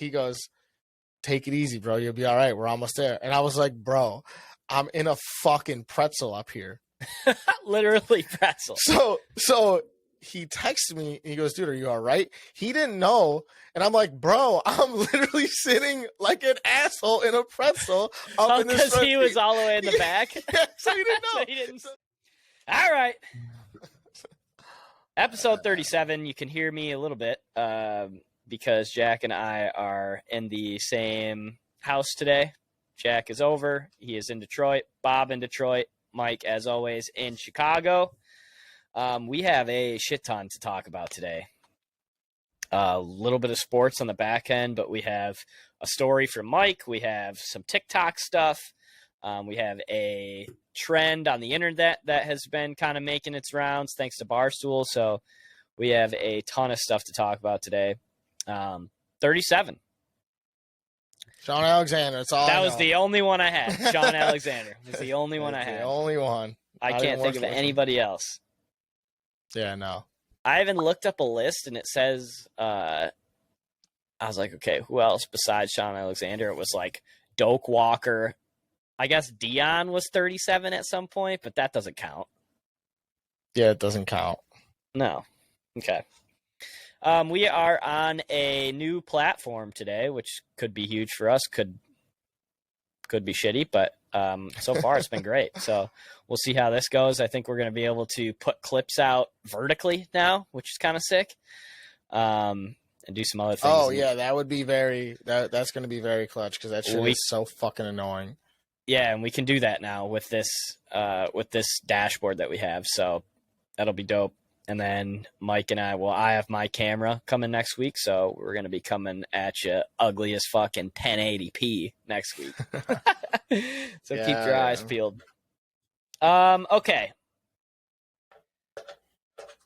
he goes, take it easy, bro. You'll be all right. We're almost there. And I was like, bro, I'm in a fucking pretzel up here. Literally pretzel. So he texted me and he goes, dude, are you all right? He didn't know. And I'm like, bro, I'm literally sitting like an asshole in a pretzel up in this. Because he was all the way in the back. Yeah, so he didn't know. So he didn't... All right. Episode 37, you can hear me a little bit because Jack and I are in the same house today. Jack is over. He is in Detroit. Bob in Detroit. Mike, as always, in Chicago. We have a shit ton to talk about today. A little bit of sports on the back end, but we have a story from Mike. We have some TikTok stuff. We have a trend on the internet that has been kind of making its rounds thanks to Barstool. So we have a ton of stuff to talk about today. 37. Sean Alexander. That's all. That was the only one I had. Sean Alexander was the only one I had. The only one. I can't think of anybody else. Yeah, no. I even looked up a list and it says, I was like, okay, who else besides Sean Alexander? It was like Doak Walker. I guess Dion was 37 at some point, but that doesn't count. Yeah, it doesn't count. No. Okay. We are on a new platform today, which could be huge for us, could be shitty, but so far it's been great. So we'll see how this goes. I think we're going to be able to put clips out vertically now, which is kind of sick, and do some other things. Oh, yeah, that would be that's going to be very clutch because that shit is so fucking annoying. Yeah, and we can do that now with this dashboard that we have, so that'll be dope. And then Mike and I have my camera coming next week, so we're going to be coming at you ugly as fucking 1080p next week. So keep your eyes peeled. Okay.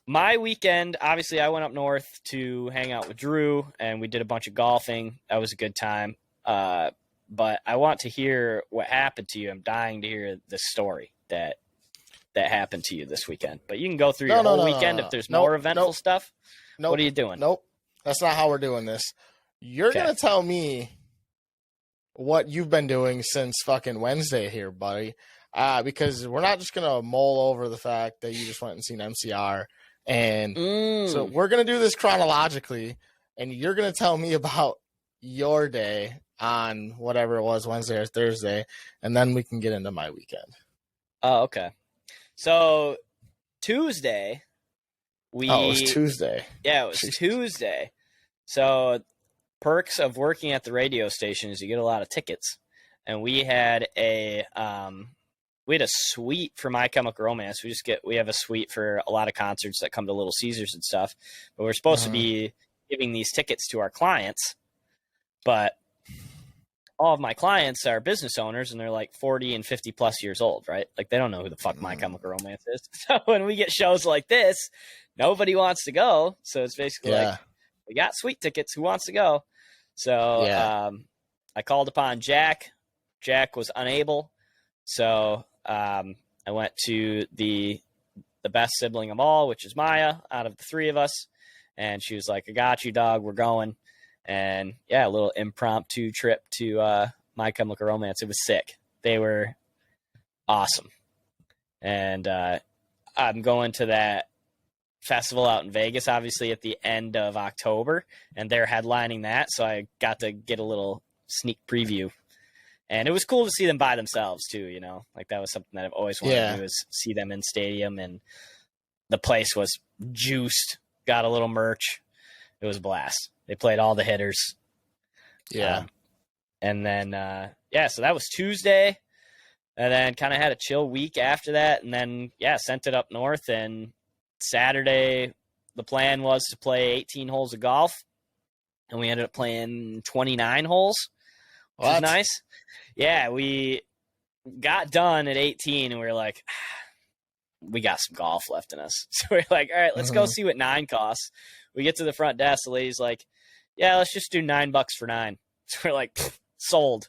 My weekend, obviously I went up north to hang out with Drew, and we did a bunch of golfing. That was a good time. But I want to hear what happened to you. I'm dying to hear the story that happened to you this weekend. But you can go through your whole weekend if there's more eventful stuff. What are you doing? Nope. That's not how we're doing this. You're going to tell me what you've been doing since fucking Wednesday here, buddy. Because we're not just going to mull over the fact that you just went and seen MCR. And so we're going to do this chronologically. And you're going to tell me about your day on whatever it was, Wednesday or Thursday. And then we can get into my weekend. Oh, okay. So Tuesday, it was Tuesday. Yeah, it was Tuesday. So perks of working at the radio station is you get a lot of tickets, and we had a suite for My Chemical Romance. We have a suite for a lot of concerts that come to Little Caesars and stuff. But we're supposed to be giving these tickets to our clients, but all of my clients are business owners, and they're like 40 and 50 plus years old, right? Like they don't know who the fuck My Chemical Romance is. So when we get shows like this, nobody wants to go. So it's basically like, we got suite tickets. Who wants to go? So I called upon Jack. Jack was unable. So I went to the best sibling of all, which is Maya, out of the three of us. And she was like, I got you, dog. We're going. And yeah, a little impromptu trip to My Chemical Romance. It was sick. They were awesome. And I'm going to that festival out in Vegas, obviously, at the end of October. And they're headlining that. So I got to get a little sneak preview. And it was cool to see them by themselves, too, you know? Like, that was something that I've always wanted to do, is see them in stadium. And the place was juiced. Got a little merch. It was a blast. They played all the hitters. Yeah. And then, so that was Tuesday. And then kind of had a chill week after that. And then, sent it up north. And Saturday, the plan was to play 18 holes of golf. And we ended up playing 29 holes, which was nice. Yeah, we got done at 18, and we were like, we got some golf left in us. So we're like, all right, let's go see what 9 costs. We get to the front desk. The lady's like, yeah, let's just do $9 for 9. So we're like, sold.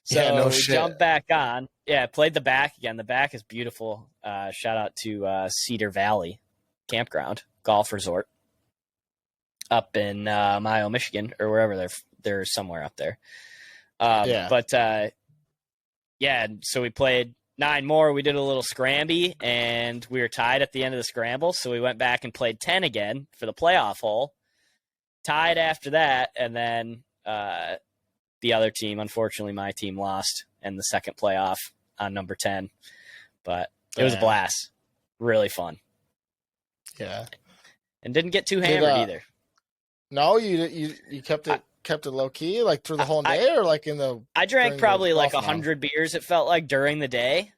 So we jumped back on. Yeah, played the back again. The back is beautiful. Shout out to Cedar Valley Campground Golf Resort up in Mayo, Michigan, or wherever they're somewhere up there. Yeah. But yeah, so we played 9 more. We did a little scramby, and we were tied at the end of the scramble. So we went back and played 10 again for the playoff hole. Tied after that, and then the other team, unfortunately, my team lost in the second playoff on number 10. But it was a blast. Really fun. Yeah. And didn't get too hammered either. No, you kept it low key, like through the whole day, or like in the. I drank probably like 100 beers. It felt like during the day,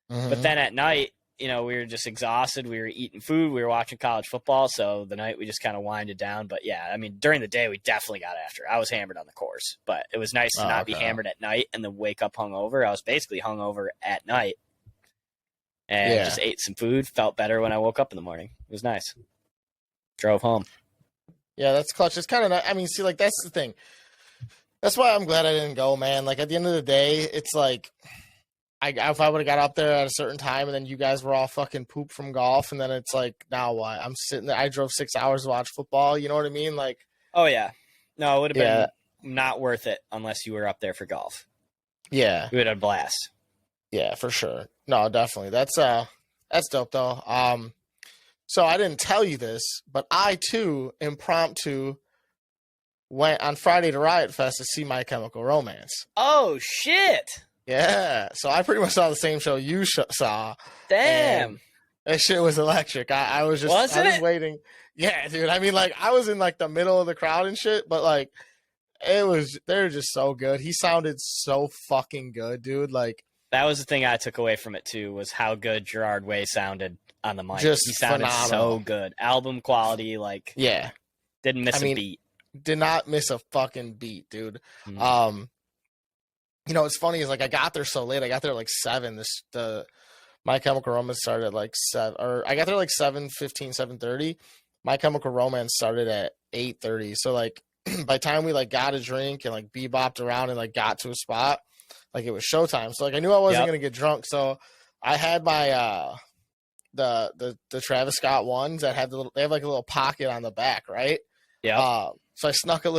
but then at night, we were just exhausted. We were eating food. We were watching college football, so the night we just kind of winded down. But yeah, I mean, during the day we definitely got after. I was hammered on the course, but it was nice to not be hammered at night and then wake up hungover. I was basically hungover at night, and just ate some food. Felt better when I woke up in the morning. It was nice. Drove home. Yeah, that's clutch. It's kind of, I mean, see, like, that's the thing. That's why I'm glad I didn't go, man. Like, at the end of the day, it's like, if I would have got up there at a certain time and then you guys were all fucking pooped from golf, and then it's like, now what? I'm sitting there. I drove 6 hours to watch football. You know what I mean? Like, oh, yeah. No, it would have been not worth it unless you were up there for golf. Yeah. We would have a blast. Yeah, for sure. No, definitely. That's dope, though. So I didn't tell you this, but I, too, impromptu went on Friday to Riot Fest to see My Chemical Romance. Oh, shit. Yeah. So I pretty much saw the same show you saw. Damn. That shit was electric. I was waiting. Yeah, dude. I mean, like, I was in, like, the middle of the crowd and shit, but, like, they're just so good. He sounded so fucking good, dude. Like, that was the thing I took away from it, too, was how good Gerard Way sounded on the mic. Just he sounded phenomenal. So good. Album quality, like, didn't miss a beat. Did not miss a fucking beat, dude. Mm-hmm. What's funny is, like, I got there so late. I got there like 7. My Chemical Romance started at like 7, or I got there like 7:15, 7:30. My Chemical Romance started at 8:30. So, like, by the time we, like, got a drink and, like, bebopped around and, like, got to a spot, like, it was showtime. So, like, I knew I wasn't gonna get drunk. So I had my the Travis Scott ones that have they have like a little pocket on the back, right? Yeah. So I snuck a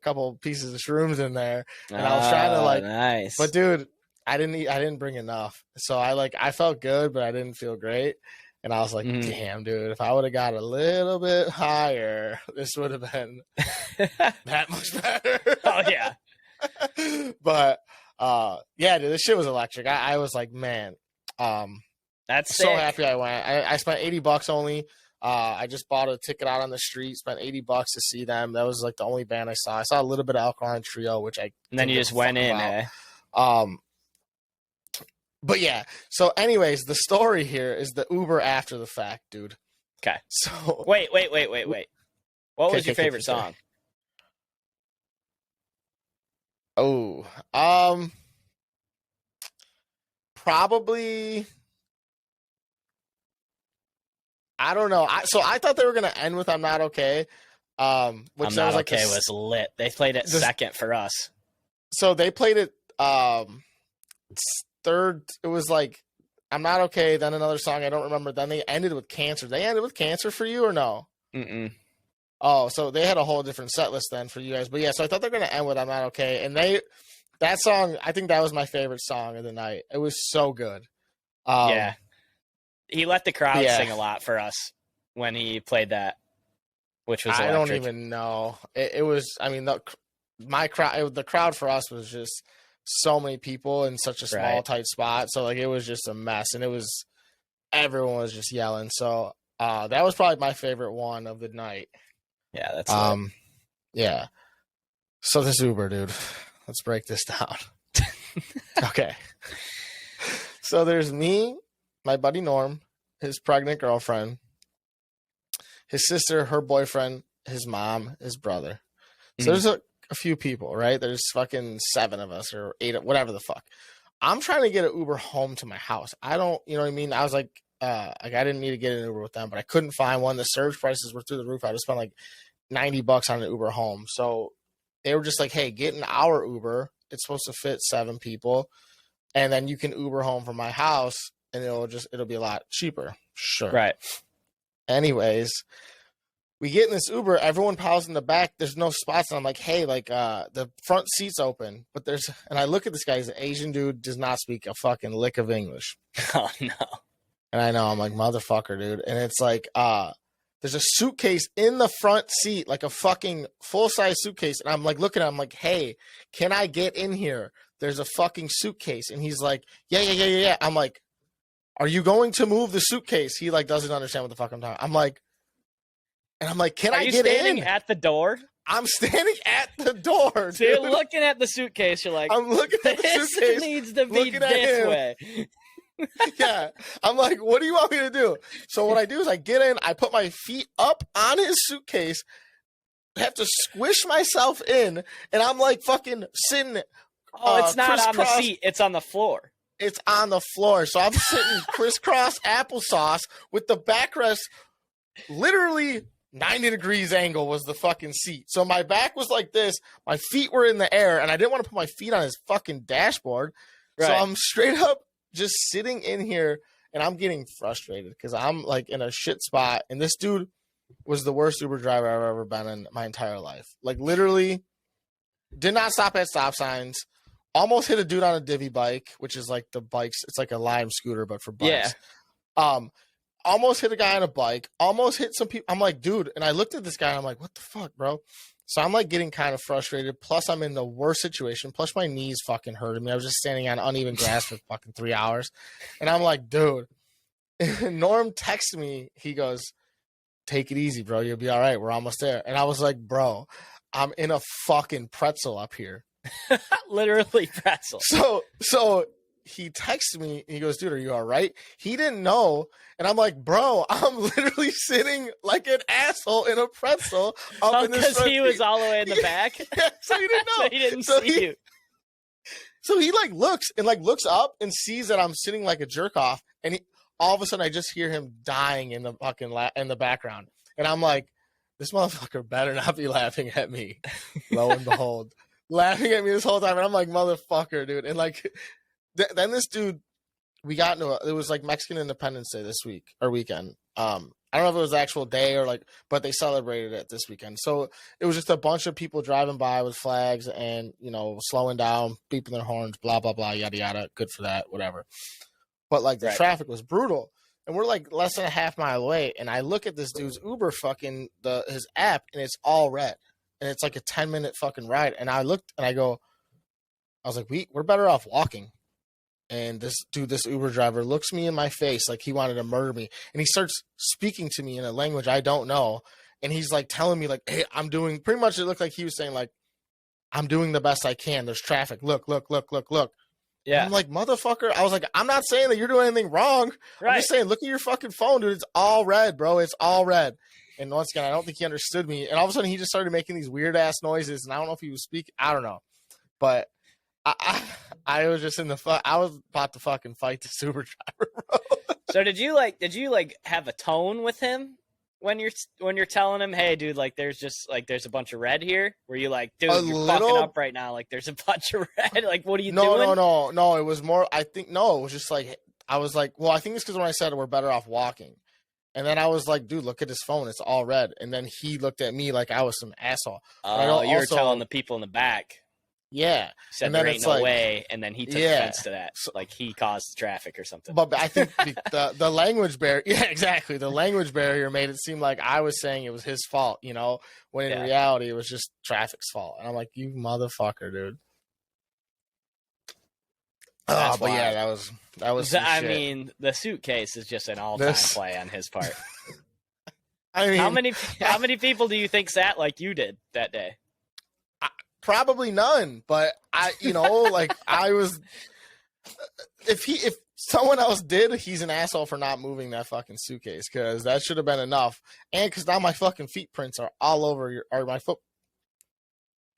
couple pieces of shrooms in there, and I was trying to, like, nice. But dude, I didn't bring enough. So I felt good, but I didn't feel great. And I was like, damn, dude, if I would have got a little bit higher, this would have been that much better. Oh yeah. But yeah, dude, this shit was electric. I was like, man, that's so happy I went. I spent $80 only. I just bought a ticket out on the street, spent $80 to see them. That was like the only band I saw. I saw a little bit of Alkaline Trio, which and then you just went in, eh? But yeah. So, anyways, the story here is the Uber after the fact, dude. Okay. So wait. What was your favorite song? Oh, probably. I don't know. I thought they were gonna end with "I'm Not Okay," which I'm Not like Okay was lit. They played it second for us. So they played it third. It was like "I'm Not Okay," then another song I don't remember. Then they ended with "Cancer." They ended with "Cancer" for you, or no? Mm-mm. Oh, so they had a whole different set list then for you guys. But yeah, so I thought they're gonna end with "I'm Not Okay," and that song, I think that was my favorite song of the night. It was so good. Yeah. He let the crowd sing a lot for us when he played that, which was electric. I don't even know. It was, I mean, the crowd for us was just so many people in such a small, tight spot. So, like, it was just a mess, and everyone was just yelling. So, that was probably my favorite one of the night. Yeah, that's yeah. So this Uber, dude, let's break this down. Okay. So there's me, my buddy Norm, his pregnant girlfriend, his sister, her boyfriend, his mom, his brother. So there's a few people, right? There's fucking 7 of us or 8, whatever the fuck. I'm trying to get an Uber home to my house. I don't, you know what I mean? I was like I didn't need to get an Uber with them, but I couldn't find one. The surge prices were through the roof. I just spent like $90 on an Uber home. So they were just like, hey, get in our Uber. It's supposed to fit 7 people. And then you can Uber home from my house, and it'll be a lot cheaper. Sure. Right. Anyways, we get in this Uber, everyone piles in the back. There's no spots. And I'm like, hey, like, the front seat's open, but and I look at this guy, he's an Asian dude, does not speak a fucking lick of English. Oh, no. And I know, I'm like, motherfucker, dude. And it's like, there's a suitcase in the front seat, like a fucking full-size suitcase. And I'm like, looking at him, I'm like, hey, can I get in here? There's a fucking suitcase. And he's like, yeah. I'm like, are you going to move the suitcase? He like doesn't understand what the fuck I'm talking. I'm like, can I get in? Are you standing at the door? I'm standing at the door. Dude. So you're looking at the suitcase. You're like, I'm looking at the suitcase. This needs to be this way. Yeah. I'm like, what do you want me to do? So what I do is I get in, I put my feet up on his suitcase, have to squish myself in, and I'm like fucking sitting. Oh, it's not on the seat. It's on the floor. It's on the floor. So I'm sitting crisscross applesauce with the backrest literally 90 degrees angle was the fucking seat. So my back was like this. My feet were in the air, and I didn't want to put my feet on his fucking dashboard. Right. So I'm straight up just sitting in here, and I'm getting frustrated because I'm like in a shit spot. And this dude was the worst Uber driver I've ever been in my entire life. Like literally did not stop at stop signs. Almost hit a dude on a divvy bike, which is like the bikes. It's like a Lime scooter, but for bikes. Yeah. Almost hit a guy on a bike. Almost hit some people. I'm like, dude. And I looked at this guy. And I'm like, what the fuck, bro? So I'm like getting kind of frustrated. Plus, I'm in the worst situation. Plus, my knees fucking hurting me. I was just standing on uneven grass for fucking 3 hours. And I'm like, dude. Norm texted me. He goes, take it easy, bro. You'll be all right. We're almost there. And I was like, bro, I'm in a fucking pretzel up here. Literally pretzel. So he texted me and he goes, dude, are you all right? He didn't know. And I'm like, bro, I'm literally sitting like an asshole in a pretzel. Because he was all the way in the back. Yeah, so he didn't know. So he didn't see you. So he like looks up and sees that I'm sitting like a jerk off. And all of a sudden I just hear him dying in the fucking in the background. And I'm like, this motherfucker better not be laughing at me. Lo and behold. Laughing at me this whole time, and I'm like, motherfucker, dude. And like, then this dude, we got into it was like Mexican Independence Day this week or weekend. I don't know if it was the actual day or like, but they celebrated it this weekend. So it was just a bunch of people driving by with flags and slowing down, beeping their horns, blah blah blah, yada yada. Good for that, whatever. But like the traffic was brutal, and we're like less than a half mile away. And I look at this dude's Uber fucking his app, and it's all red. And it's like a 10-minute fucking ride. And I looked and I was like, we're better off walking. And this Uber driver looks me in my face like he wanted to murder me. And he starts speaking to me in a language I don't know. And he's like telling me like, hey, I'm doing pretty much, it looked like he was saying like, I'm doing the best I can. There's traffic. Look. Yeah. And I'm like, motherfucker. I was like, I'm not saying that you're doing anything wrong. Right. I'm just saying, look at your fucking phone, dude. It's all red, bro. It's all red. And once again, I don't think he understood me. And all of a sudden, he just started making these weird ass noises. And I don't know if he was speaking. I don't know. But I was just I was about to fucking fight the Uber driver, bro. So did you have a tone with him when you're telling him, hey, dude, like there's a bunch of red here? Were you like, dude, you're fucking up right now? Like there's a bunch of red. Like what are you doing? No. It was more. I think no. It was just like I was like, well, I think it's because when I said we're better off walking. And then I was like, dude, look at his phone. It's all red. And then he looked at me like I was some asshole. Oh, you were telling the people in the back. Yeah. You said and there ain't no way. And then he took offense to that. Like he caused the traffic or something. But I think the language barrier. Yeah, exactly. The language barrier made it seem like I was saying it was his fault, when in reality it was just traffic's fault. And I'm like, you motherfucker, dude. But yeah, that was. I mean, the suitcase is just an all-time play on his part. I mean, how many people do you think sat like you did that day? Probably none. But I was. If someone else did, he's an asshole for not moving that fucking suitcase because that should have been enough. And because now my fucking feet prints are all over my foot.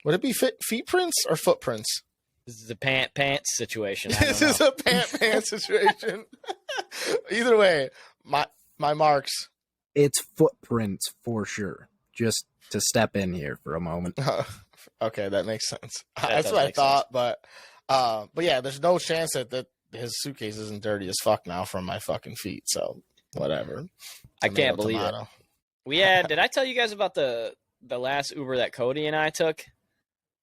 Would it be feet prints or footprints? This is a pants situation. This is a pants situation. Either way, my marks. It's footprints for sure. Just to step in here for a moment. Okay, that makes sense. That's what I thought, but yeah, there's no chance that his suitcase isn't dirty as fuck now from my fucking feet. So whatever. I can't believe it. Did I tell you guys about the last Uber that Cody and I took?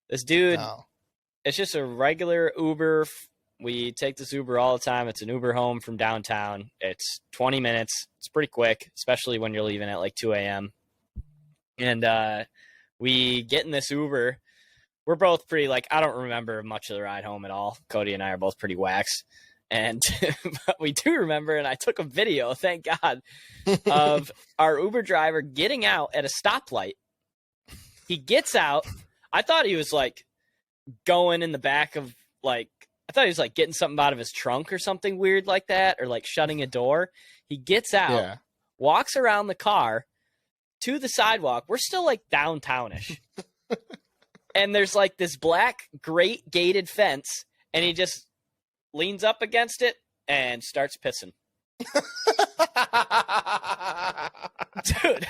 This dude, No. it's just a regular Uber. We take this Uber all the time. It's an Uber home from downtown. It's 20 minutes. It's pretty quick, especially when you're leaving at like 2 a.m. And we get in this Uber. We're both pretty, like, I don't remember much of the ride home at all. Cody and I are both pretty waxed. And but we do remember, and I took a video, thank God, of our Uber driver getting out at a stoplight. He gets out. I thought he was, like, going in the back of, like, I thought he was, like, getting something out of his trunk or something weird like that, or, like, shutting a door. He gets out, walks around the car to the sidewalk. We're still, like, downtownish. And there's, like, this black grate gated fence, and he just leans up against it and starts pissing. Dude,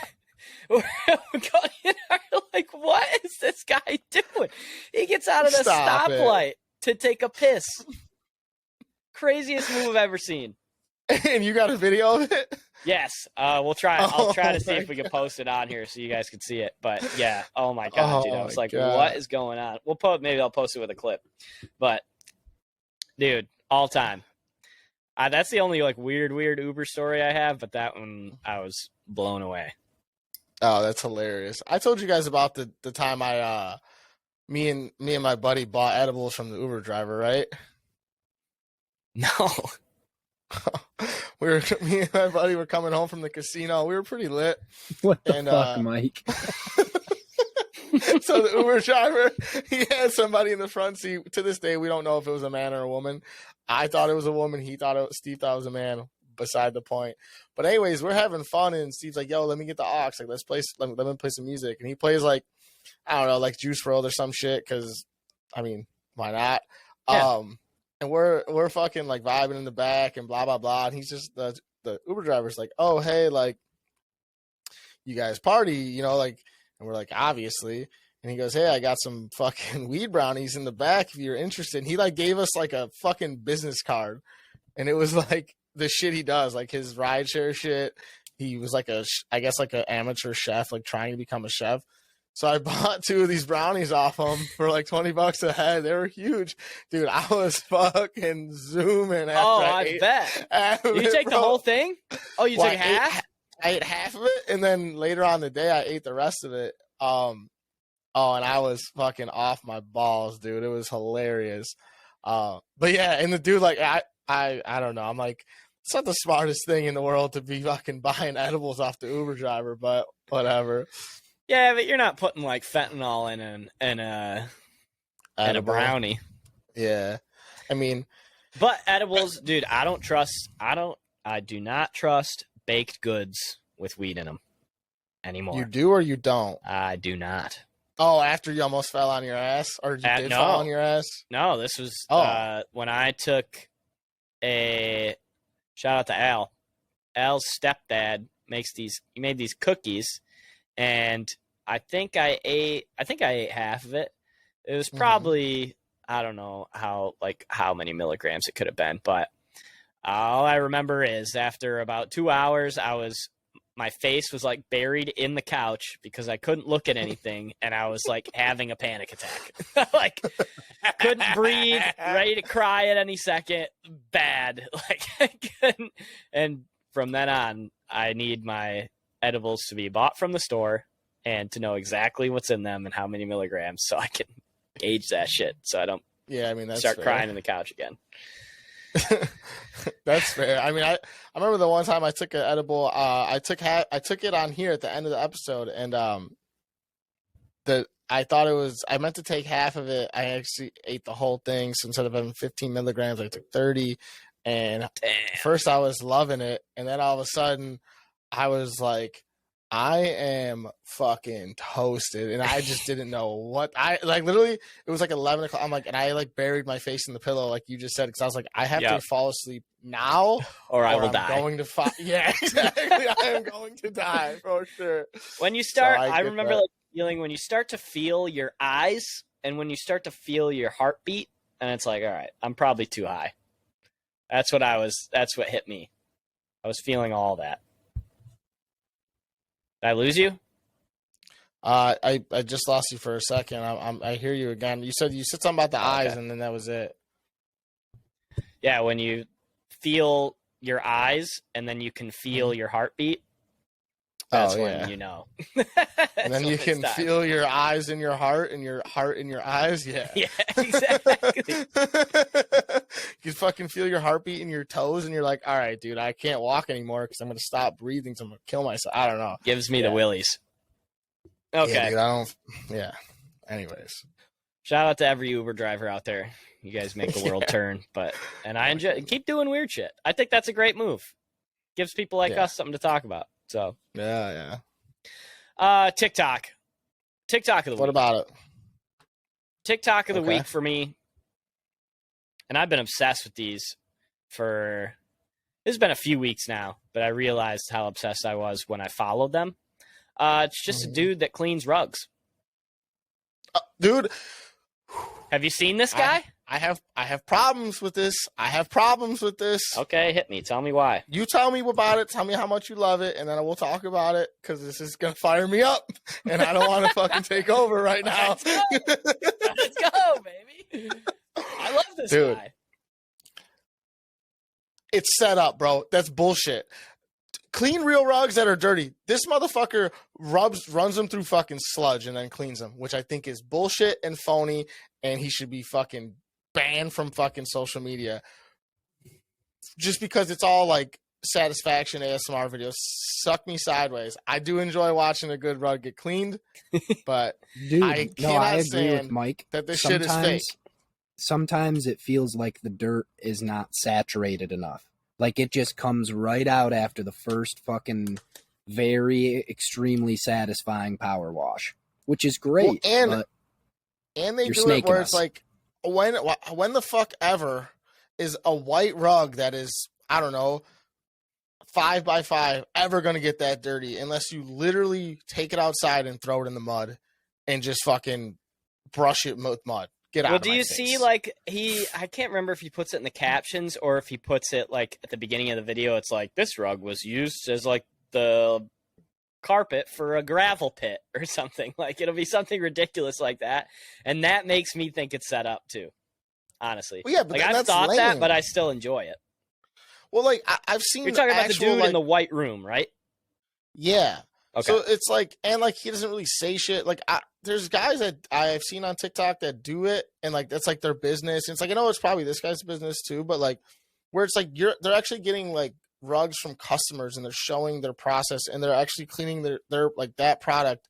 Cody and I are like, what is this guy doing? He gets out of the stoplight to take a piss. Craziest move I've ever seen. And you got a video of it? Yes. We'll try. I'll try to see if we can post it on here so you guys can see it. But yeah, oh my God, dude. I was like, what is going on? Maybe I'll post it with a clip. But dude, all time. That's the only like weird Uber story I have, but that one I was blown away. Oh, that's hilarious. I told you guys about the time me and my buddy bought edibles from the Uber driver, right? No. Me and my buddy were coming home from the casino. We were pretty lit. What the fuck, Mike? So the Uber driver, he had somebody in the front seat. To this day, we don't know if it was a man or a woman. I thought it was a woman. Steve thought it was a man. Beside the point. But anyways, we're having fun, and Steve's like, "Yo, let me get the aux. Like, let me play some music." And he plays like, I don't know, like Juice WRLD or some shit. Because, I mean, why not? Yeah. And we're fucking like vibing in the back and blah blah blah. And he's just the Uber driver's like, "Oh hey, like, you guys party, you know, like." And we're like, obviously. And he goes, "Hey, I got some fucking weed brownies in the back if you're interested." And he like gave us like a fucking business card, and it was like the shit he does, like his rideshare shit. He was like I guess like an amateur chef, like trying to become a chef. So I bought 2 of these brownies off him for like $20 a head. They were huge, dude. I was fucking zooming. After I bet. Did you take the whole thing? Oh, you took half? I ate half of it, and then later on the day, I ate the rest of it. And I was fucking off my balls, dude. It was hilarious. But yeah, and the dude, like, I don't know. I'm like, it's not the smartest thing in the world to be fucking buying edibles off the Uber driver, but whatever. Yeah, but you're not putting like fentanyl in a brownie. Yeah, I mean, but edibles, dude. I do not trust baked goods with weed in them anymore. You do or you don't? I do not. Oh, after you almost fell on your ass, or you did fall on your ass? No, this was when I took a shout out to Al. Al's stepdad he made these cookies, and I think I ate half of it. It was probably I don't know how many milligrams it could have been, but all I remember is after about 2 hours, my face was like buried in the couch because I couldn't look at anything, and I was like having a panic attack. Like couldn't breathe, ready to cry at any second. Bad. Like I couldn't. And from then on, I need my edibles to be bought from the store and to know exactly what's in them and how many milligrams, so I can gauge that shit, so I don't. Yeah, I mean that's start fair. crying in the couch again. That's fair. I mean, I remember the one time I took an edible. I took it on here at the end of the episode, and I thought it was. I meant to take half of it. I actually ate the whole thing. So instead of having 15 milligrams, I took 30. And first I was loving it, and then all of a sudden, I was like, I am fucking toasted, and I just didn't know what I like. Literally, it was like 11 o'clock. I'm like, and I like buried my face in the pillow, like you just said, because I was like, I have to fall asleep now, or I will I'm die. Going to yeah, exactly. I am going to die for sure. When you start, so I remember like feeling when you start to feel your eyes, and when you start to feel your heartbeat, and it's like, all right, I'm probably too high. That's what hit me. I was feeling all that. Did I lose you? I just lost you for a second. I hear you again. You said something about the eyes, and then that was it. Yeah, when you feel your eyes and then you can feel your heartbeat, that's when you know. And then you can feel your eyes in your heart and your heart in your eyes. Yeah. Yeah, exactly. You fucking feel your heartbeat in your toes, and you're like, all right, dude, I can't walk anymore because I'm going to stop breathing, so I'm going to kill myself. I don't know. Gives me the willies. Okay. Yeah, dude, I don't. Yeah. Anyways. Shout out to every Uber driver out there. You guys make the world turn. And I enjoy. Keep doing weird shit. I think that's a great move. Gives people like us something to talk about. So. Yeah. TikTok of the week. What about it? TikTok of the week for me. And I've been obsessed with these for. It's been a few weeks now, but I realized how obsessed I was when I followed them. It's just a dude that cleans rugs. Dude, have you seen this guy? I have problems with this. Okay, hit me. Tell me why. You tell me about it. Tell me how much you love it, and then we'll talk about it because this is gonna fire me up, and I don't want to fucking take over right now. Let's go, baby. I love this guy. It's set up, bro. That's bullshit. Clean real rugs that are dirty. This motherfucker runs them through fucking sludge and then cleans them, which I think is bullshit and phony, and he should be fucking banned from fucking social media. Just because it's all like satisfaction ASMR videos. Suck me sideways. I do enjoy watching a good rug get cleaned, but dude, I agree with Mike that this shit is fake. Sometimes it feels like the dirt is not saturated enough. Like, it just comes right out after the first fucking very extremely satisfying power wash, which is great. Well, and they do it where it's like, when the fuck ever is a white rug that is, I don't know, 5x5 ever going to get that dirty unless you literally take it outside and throw it in the mud and just fucking brush it with mud. Get out. Well, do you see, like, I can't remember if he puts it in the captions or if he puts it, like, at the beginning of the video, it's like, this rug was used as, like, the carpet for a gravel pit or something. Like, it'll be something ridiculous like that. And that makes me think it's set up, too, honestly. Well, yeah, but like, I've thought that, but I still enjoy it. Well, like, I've seen You're talking about the dude in the white room, right? Yeah. Okay. So it's like, and like, he doesn't really say shit. Like, there's guys that I've seen on TikTok that do it, and like, that's like their business. And it's like, I know it's probably this guy's business too, but like, where it's like, they're actually getting like rugs from customers and they're showing their process and they're actually cleaning their like that product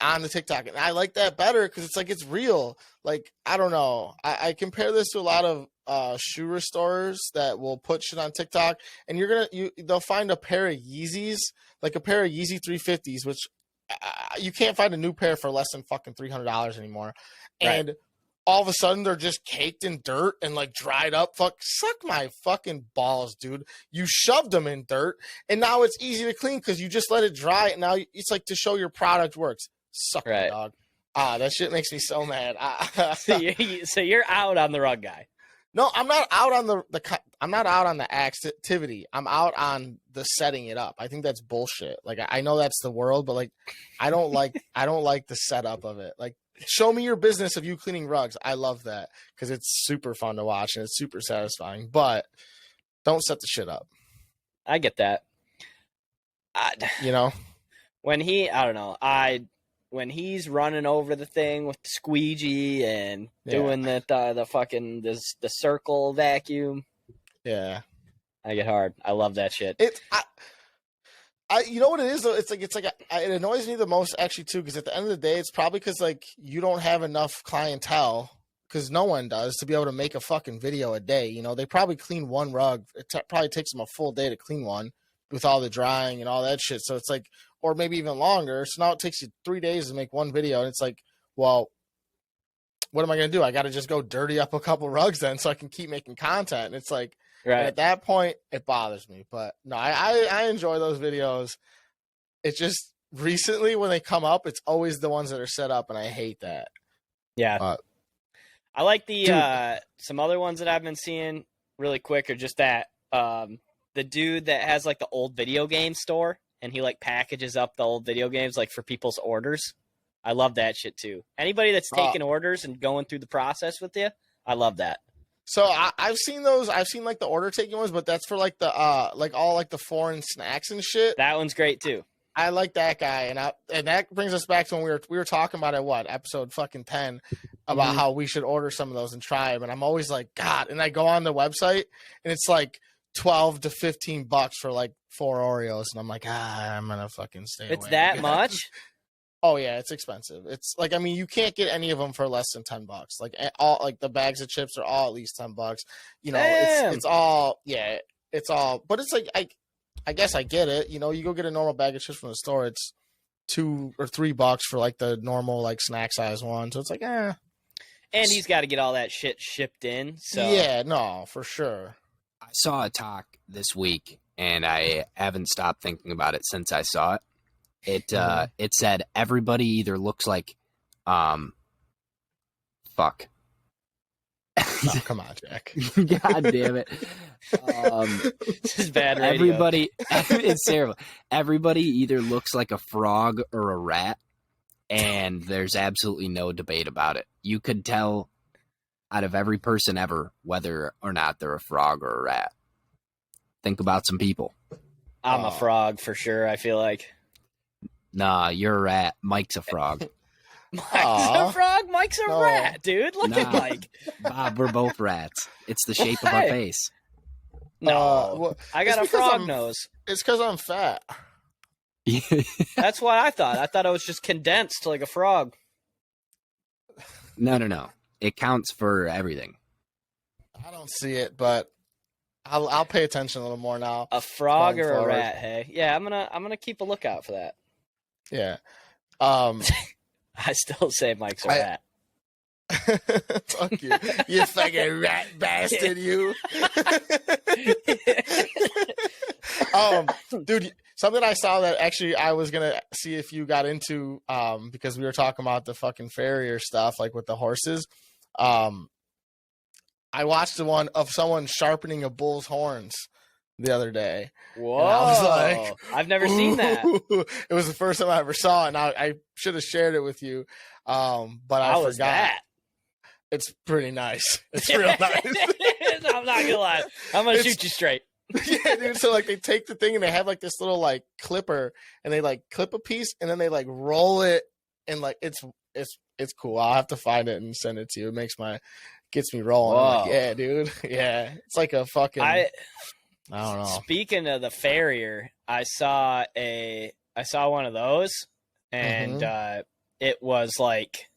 on the TikTok. And I like that better because it's like, it's real. Like, I don't know. I compare this to a lot of shoe restorers that will put shit on TikTok, and they'll find a pair of Yeezys, like a pair of Yeezy 350s, which you can't find a new pair for less than fucking $300 anymore. Right. And all of a sudden they're just caked in dirt and like dried up. Suck my fucking balls, dude. You shoved them in dirt and now it's easy to clean because you just let it dry. And now it's like to show your product works. Suck my dog. That shit makes me so mad. So you're out on the rug guy. No, I'm not out on I'm not out on the activity. I'm out on the setting it up. I think that's bullshit. Like, I know that's the world, but like, I don't like the setup of it. Like, show me your business of you cleaning rugs. I love that because it's super fun to watch and it's super satisfying. But don't set the shit up. I get that. You know, when he's running over the thing with the squeegee and doing the fucking the circle vacuum. Yeah. I get hard. I love that shit. You know what it is though? It's like it annoys me the most actually too, because at the end of the day, it's probably because like you don't have enough clientele, because no one does, to be able to make a fucking video a day. You know, they probably clean one rug. It probably takes them a full day to clean one with all the drying and all that shit. So it's like, or maybe even longer. So now it takes you 3 days to make one video, and it's like, well, what am I gonna do? I got to just go dirty up a couple rugs then, so I can keep making content. And it's like. Right. At that point, it bothers me. But no, I enjoy those videos. It's just recently when they come up, it's always the ones that are set up, and I hate that. Yeah. I like some other ones that I've been seeing really quick are just that the dude that has like the old video game store and he like packages up the old video games like for people's orders. I love that shit too. Anybody that's taking orders and going through the process with you, I love that. So I've seen those. I've seen like the order taking ones, but that's for like the like all like the foreign snacks and shit. That one's great too. I like that guy, and that brings us back to when we were talking about it. What episode fucking 10 about how we should order some of those and try them. And I'm always like, God. And I go on the website and it's like $12 to $15 for like 4 Oreos, and I'm like, I'm gonna fucking stay away. It's that much? Oh yeah, it's expensive. It's like, I mean, you can't get any of them for less than $10. Like all like the bags of chips are all at least $10. You know, it's all it's all. But it's like I guess I get it. You know, you go get a normal bag of chips from the store, it's $2 or $3 for like the normal like snack size one. So it's like, And he's got to get all that shit shipped in. So yeah, no, for sure. I saw a talk this week, and I haven't stopped thinking about it since I saw it. It said everybody either looks like, fuck. Oh, come on, Jack. God damn it. This is bad radio. Everybody, it's terrible. Everybody either looks like a frog or a rat, and there's absolutely no debate about it. You could tell out of every person ever whether or not they're a frog or a rat. Think about some people. I'm a frog for sure, I feel like. Nah, you're a rat. Mike's a frog. Mike's a frog? Mike's a rat, dude. Look at Mike. Bob, we're both rats. It's the shape of our face. No, well, I got a frog nose. It's because I'm fat. That's why I thought. I thought it was just condensed like a frog. No. It counts for everything. I don't see it, but I'll pay attention a little more now. A frog or a rat? Hey, yeah, I'm gonna keep a lookout for that. Yeah. I still say Mike's a rat. Fuck you, you fucking rat bastard, you. Dude, something I saw that actually I was gonna see if you got into, because we were talking about the fucking farrier stuff, like with the horses. I watched the one of someone sharpening a bull's horns the other day. Whoa! I was like, I've never seen that. It was the first time I ever saw it, and I should have shared it with you, but I forgot. That? It's pretty nice. It's real nice. I'm not gonna lie. I'm gonna shoot you straight. Yeah, dude. So like they take the thing and they have like this little like clipper, and they like clip a piece and then they like roll it, and like it's cool. I'll have to find it and send it to you. It gets me rolling. I'm like, yeah, dude. Yeah, it's like a fucking. I don't know. Speaking of the farrier, I saw one of those, and it was like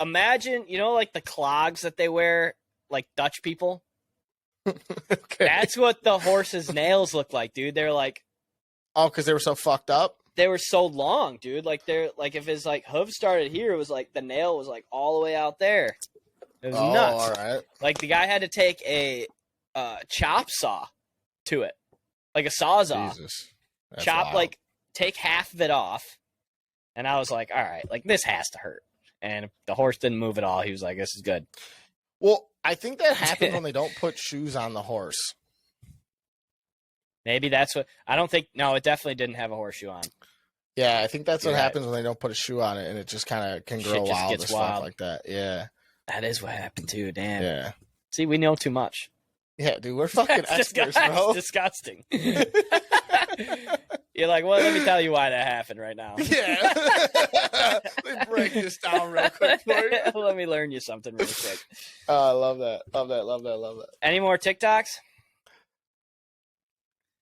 imagine, you know, like the clogs that they wear, like Dutch people. Okay. That's what the horse's nails look like, dude. They're like, because they were so fucked up. They were so long, dude. Like they're like, if his like hoof started here, it was like the nail was like all the way out there. It was nuts. All right. Like the guy had to take a chop saw to it, like a sawzall. Chop wild. Like take half of it off, and I was like, all right, like this has to hurt. And the horse didn't move at all. He was like, this is good. Well, I think that happens when they don't put shoes on the horse. Maybe that's what I don't think. No, it definitely didn't have a horseshoe on. Yeah, I think that's what happens when they don't put a shoe on it, and it just kind of can grow wild and stuff like that. Yeah, that is what happened too. Damn. Yeah. See, we know too much. Yeah, dude, we're fucking experts, bro. It's disgusting. You're like, well, let me tell you why that happened right now. Yeah. Let me break this down real quick for you. Let me learn you something really quick. I love that. Love that. Any more TikToks?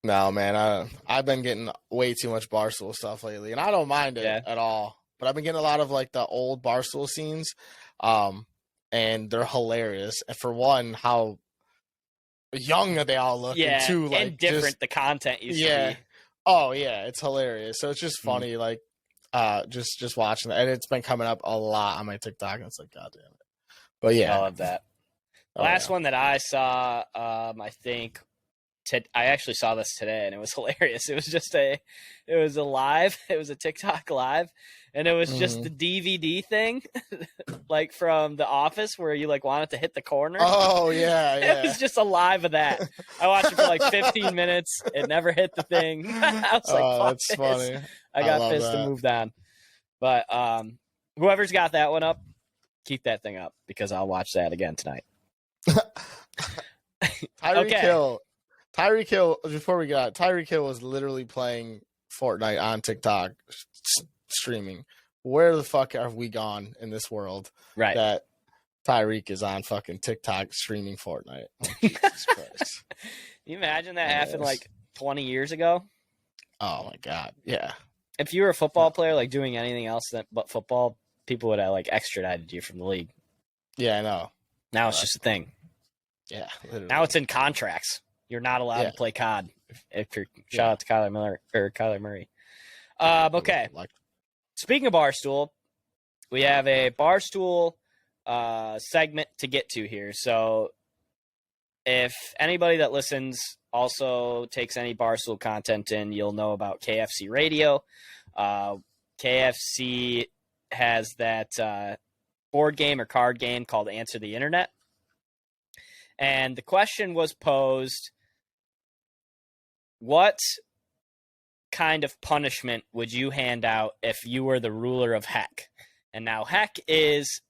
No, man. I've been getting way too much Barstool stuff lately, and I don't mind it at all. But I've been getting a lot of like the old Barstool scenes, and they're hilarious. And for one, how young they all look, and two, like, and different the content used to be. Oh yeah, it's hilarious. So it's just funny, like just watching that, and it's been coming up a lot on my TikTok, and it's like, God damn it. But yeah, I love that. Last one that I saw, I think I actually saw this today, and it was hilarious. It was just it was a TikTok live, and it was just the DVD thing, like from The Office, where you like wanted to hit the corner. Oh yeah. It was just a live of that. I watched it for like 15 minutes. It never hit the thing. I was like, "Fuck that's this." funny. I got love pissed that. and moved on. But whoever's got that one up, keep that thing up because I'll watch that again tonight. Tyreek Hill, before we got Tyreek Hill was literally playing Fortnite on TikTok streaming. Where the fuck have we gone in this world? Right. That Tyreek is on fucking TikTok streaming Fortnite. Oh, Jesus Christ. Can you imagine that happened like 20 years ago? Oh my God. Yeah. If you were a football player, like doing anything else but football, people would have like extradited you from the league. Yeah, I know. Now it's just a thing. Yeah. Literally. Now it's in contracts. You're not allowed to play COD. If you're shout out to Kyler Murray. Okay. Speaking of Barstool, we have a Barstool segment to get to here. So if anybody that listens also takes any Barstool content in, you'll know about KFC Radio. KFC has that board game or card game called Answer the Internet. And the question was posed, what kind of punishment would you hand out if you were the ruler of heck? And now heck is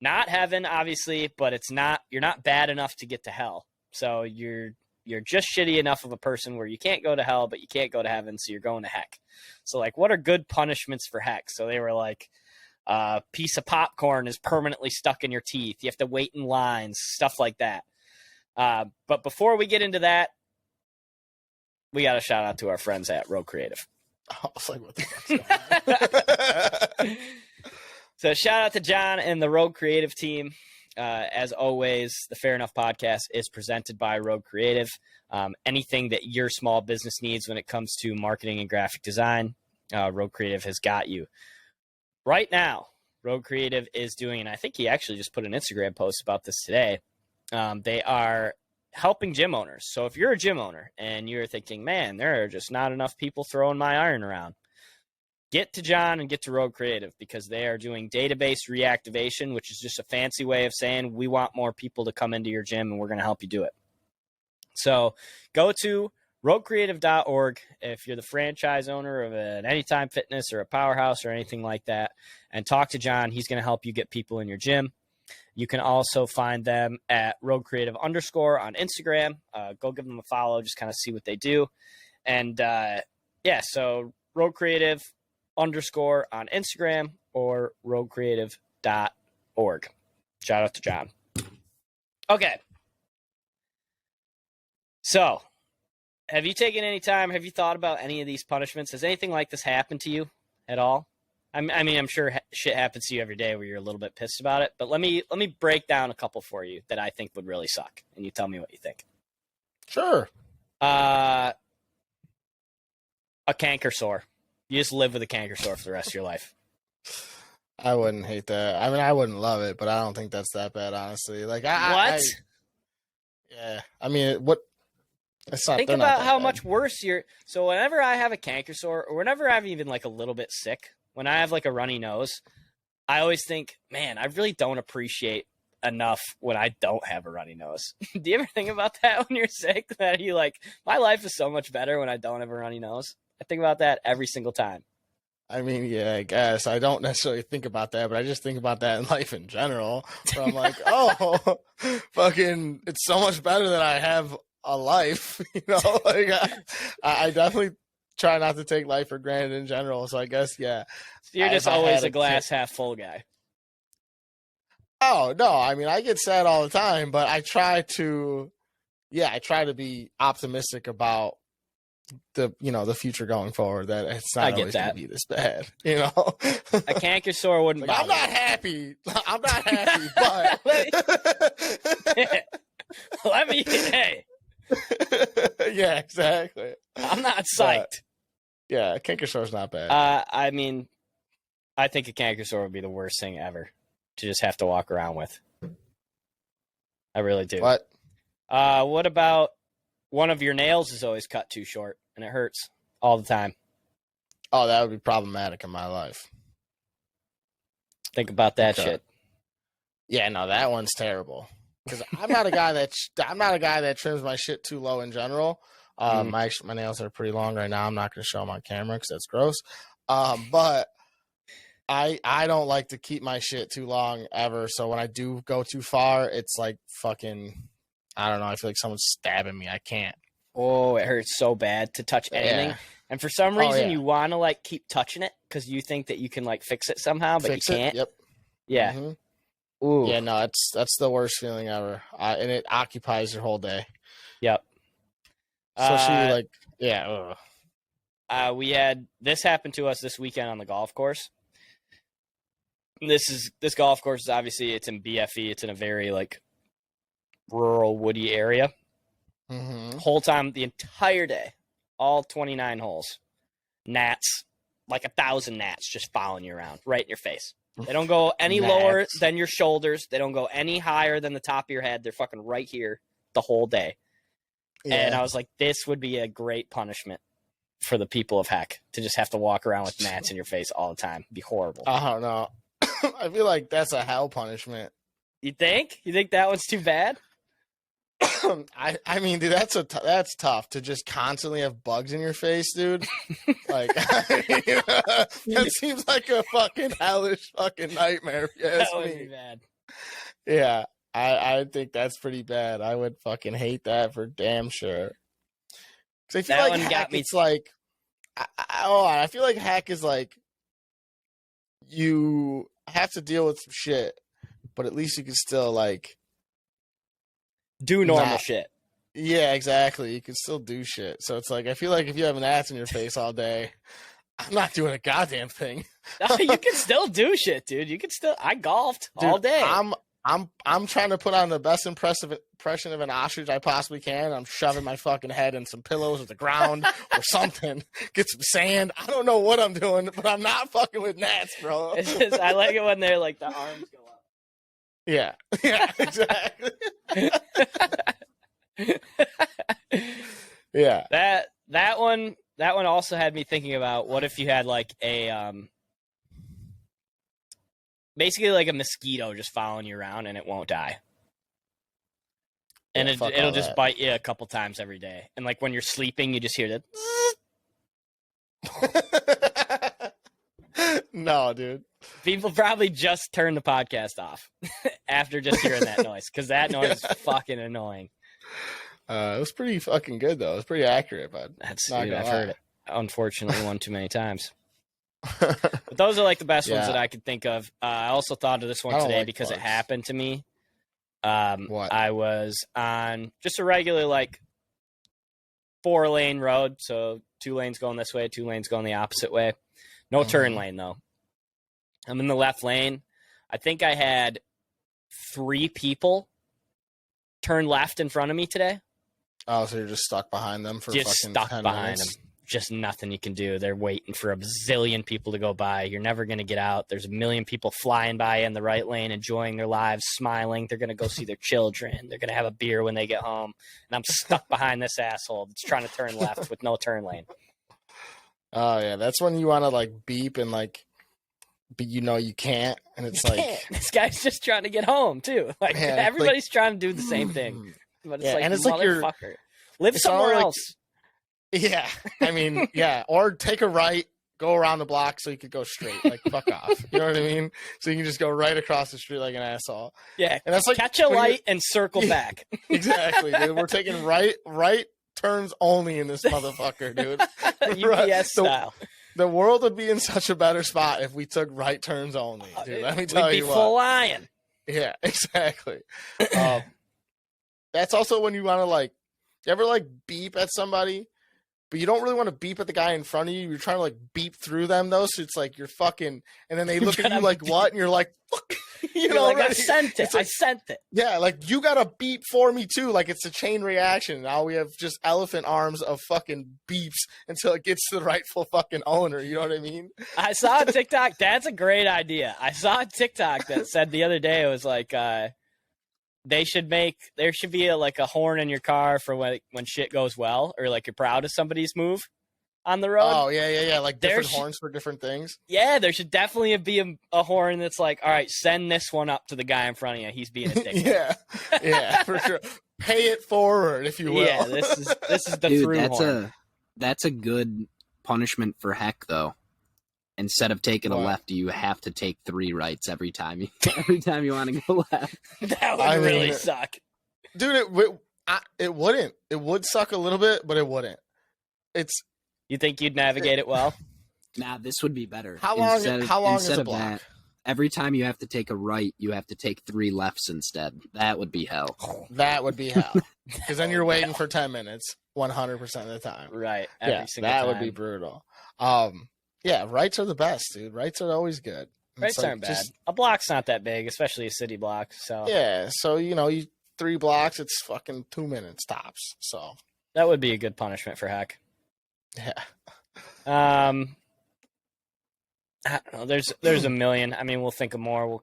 not heaven, obviously, but you're not bad enough to get to hell. So you're just shitty enough of a person where you can't go to hell, but you can't go to heaven, so you're going to heck. So like, what are good punishments for heck? So they were like, piece of popcorn is permanently stuck in your teeth. You have to wait in lines, stuff like that. But before we get into that, we got a shout out to our friends at Rogue Creative. I was like, what the fuck's going on? So shout out to John and the Rogue Creative team. As always, the Fair Enough podcast is presented by Rogue Creative. Anything that your small business needs when it comes to marketing and graphic design, Rogue Creative has got you. Right now, Rogue Creative is doing, and I think he actually just put an Instagram post about this today. They are helping gym owners. So if you're a gym owner and you're thinking, man, there are just not enough people throwing my iron around, get to John and get to Rogue Creative because they are doing database reactivation, which is just a fancy way of saying we want more people to come into your gym and we're going to help you do it. So go to roguecreative.org if you're the franchise owner of an Anytime Fitness or a Powerhouse or anything like that, and talk to John. He's going to help you get people in your gym. You can also find them at Rogue Creative _ on Instagram. Go give them a follow, just kind of see what they do. And so Rogue Creative _ on Instagram or roguecreative.org. Shout out to John. Okay. So, have you taken any time? Have you thought about any of these punishments? Has anything like this happened to you at all? I mean, I'm sure shit happens to you every day where you're a little bit pissed about it. But let me break down a couple for you that I think would really suck, and you tell me what you think. Sure. A canker sore. You just live with a canker sore for the rest of your life. I wouldn't hate that. I mean, I wouldn't love it, but I don't think that's that bad, honestly. Like, yeah. I mean, what? Think about how much worse you're. So whenever I have a canker sore, or whenever I'm even like a little bit sick, when I have like a runny nose, I always think, man, I really don't appreciate enough when I don't have a runny nose. Do you ever think about that when you're sick? That you like, my life is so much better when I don't have a runny nose. I think about that every single time. I mean, yeah, I guess. I don't necessarily think about that, but I just think about that in life in general. Where I'm like, oh, fucking, it's so much better that I have a life, you know? Like, I definitely try not to take life for granted in general. So I guess, yeah. So you're just always a glass half full guy. Oh, no. I mean, I get sad all the time, but I try to be optimistic about the future going forward, that it's not always going to be this bad, you know? A canker sore wouldn't bother I'm not happy, but hey. Yeah, exactly. I'm not psyched. But, yeah, a canker sore's not bad. I mean, I think a canker sore would be the worst thing ever to just have to walk around with. I really do. What? What about one of your nails is always cut too short and it hurts all the time? Oh, that would be problematic in my life. Think about that shit. Yeah, no, that one's terrible. Because I'm not a guy that trims my shit too low in general. My nails are pretty long right now. I'm not going to show them on camera because that's gross. But I don't like to keep my shit too long ever. So when I do go too far, it's like fucking, I don't know. I feel like someone's stabbing me. I can't. Oh, it hurts so bad to touch anything. Yeah. And for some reason, you want to like keep touching it because you think that you can like fix it somehow, but you can't. Yep. Yeah. Mm-hmm. Ooh. Yeah, no, that's the worst feeling ever. And it occupies your whole day. Yep. So we had this happen to us this weekend on the golf course. This golf course is obviously it's in BFE. It's in a very like rural, woody area. Mm-hmm. Whole time, the entire day, all 29 holes, gnats, like 1,000 gnats just following you around right in your face. They don't go any lower than your shoulders. They don't go any higher than the top of your head. They're fucking right here the whole day. Yeah. And I was like, this would be a great punishment for the people of Heck to just have to walk around with gnats in your face all the time. It'd be horrible. I don't know. I feel like that's a hell punishment. You think? You think that one's too bad? I mean, dude, that's tough to just constantly have bugs in your face, dude. Like, that seems like a fucking hellish fucking nightmare. That would be bad. Yeah, I think that's pretty bad. I would fucking hate that for damn sure. Because I feel that like one got me. It's like, I feel like Heck is like, you have to deal with some shit, but at least you can still like do normal shit. Yeah, exactly. You can still do shit. So it's like, I feel like if you have an ass in your face all day, I'm not doing a goddamn thing. No, you can still do shit, dude. You can still. I golfed all day. I'm trying to put on the best impression of an ostrich I possibly can. I'm shoving my fucking head in some pillows or the ground or something. Get some sand. I don't know what I'm doing, but I'm not fucking with gnats, bro. It's just, I like it when they're like the arms go up. Yeah, exactly. Yeah. That one also had me thinking about what if you had like a basically like a mosquito just following you around and it won't die. And it'll just bite you a couple times every day. And like when you're sleeping, you just hear that. No, dude. People probably just turned the podcast off after just hearing that noise because that noise is fucking annoying. It was pretty fucking good though. It was pretty accurate, but I've heard it. Unfortunately, one too many times. But those are like the best ones that I could think of. I also thought of this one today because it happened to me. What? I was on just a regular like 4-lane road, so 2 lanes going this way, 2 lanes going the opposite way. No turn lane though. I'm in the left lane. I think I had 3 people turn left in front of me today. Oh, so you're just stuck behind them for just fucking stuck 10 behind minutes? them. Just nothing you can do. They're waiting for a bazillion people to go by. You're never going to get out. There's a million people flying by in the right lane, enjoying their lives, smiling. They're going to go see their children. They're going to have a beer when they get home. And I'm stuck behind this asshole that's trying to turn left with no turn lane. Oh, yeah. That's when you want to, like, beep and, like, but you know you can't. And it's like... This guy's just trying to get home, too. Like, everybody's trying to do the same thing. But it's like, and it's like you're... Live somewhere else. Yeah, I mean, yeah, or take a right, go around the block so you could go straight. Like, fuck off. You know what I mean? So you can just go right across the street like an asshole. Yeah, and that's like catch a light and circle back. Exactly, dude. We're taking right turns only in this motherfucker, dude. UPS style. The world would be in such a better spot if we took right turns only, dude. Let me tell you what. We'd be flying. Yeah, exactly. That's also when you want to, like, you ever, like, beep at somebody, but you don't really want to beep at the guy in front of you. You're trying to, like, beep through them, though, so it's like you're fucking, and then they look at you like, what? And you're like, fuck. You're like, I sent it. I sent it. Yeah, like, you got to beep for me, too. Like, it's a chain reaction. Now we have just elephant arms of fucking beeps until it gets to the rightful fucking owner. You know what I mean? I saw a TikTok. That's a great idea. I saw a TikTok that said the other day, it was like, there should be a horn in your car for when shit goes well, or like you're proud of somebody's move. on the road. Oh, yeah. Like different horns for different things. Yeah, there should definitely be a horn that's like, all right, send this one up to the guy in front of you. He's being a dick. yeah, for sure. Pay it forward, if you will. Yeah, this is the through horn. That's a good punishment for heck, though. Instead of taking a left, you have to take 3 rights every time you want to go left. That would really suck. Dude, it wouldn't. It would suck a little bit, but it wouldn't. You think you'd navigate it well? Nah, this would be better. How long is a block? That, every time you have to take a right, you have to take 3 lefts instead. That would be hell. That would be hell. Because then you're waiting for 10 minutes 100% of the time. Right. Every single time. That would be brutal. Yeah, rights are the best, dude. Rights are always good. Rights aren't bad. A block's not that big, especially a city block. So yeah, so you 3 blocks, it's fucking 2 minutes tops. So that would be a good punishment for heck. Yeah. I don't know. There's a million. I mean, we'll think of more. We'll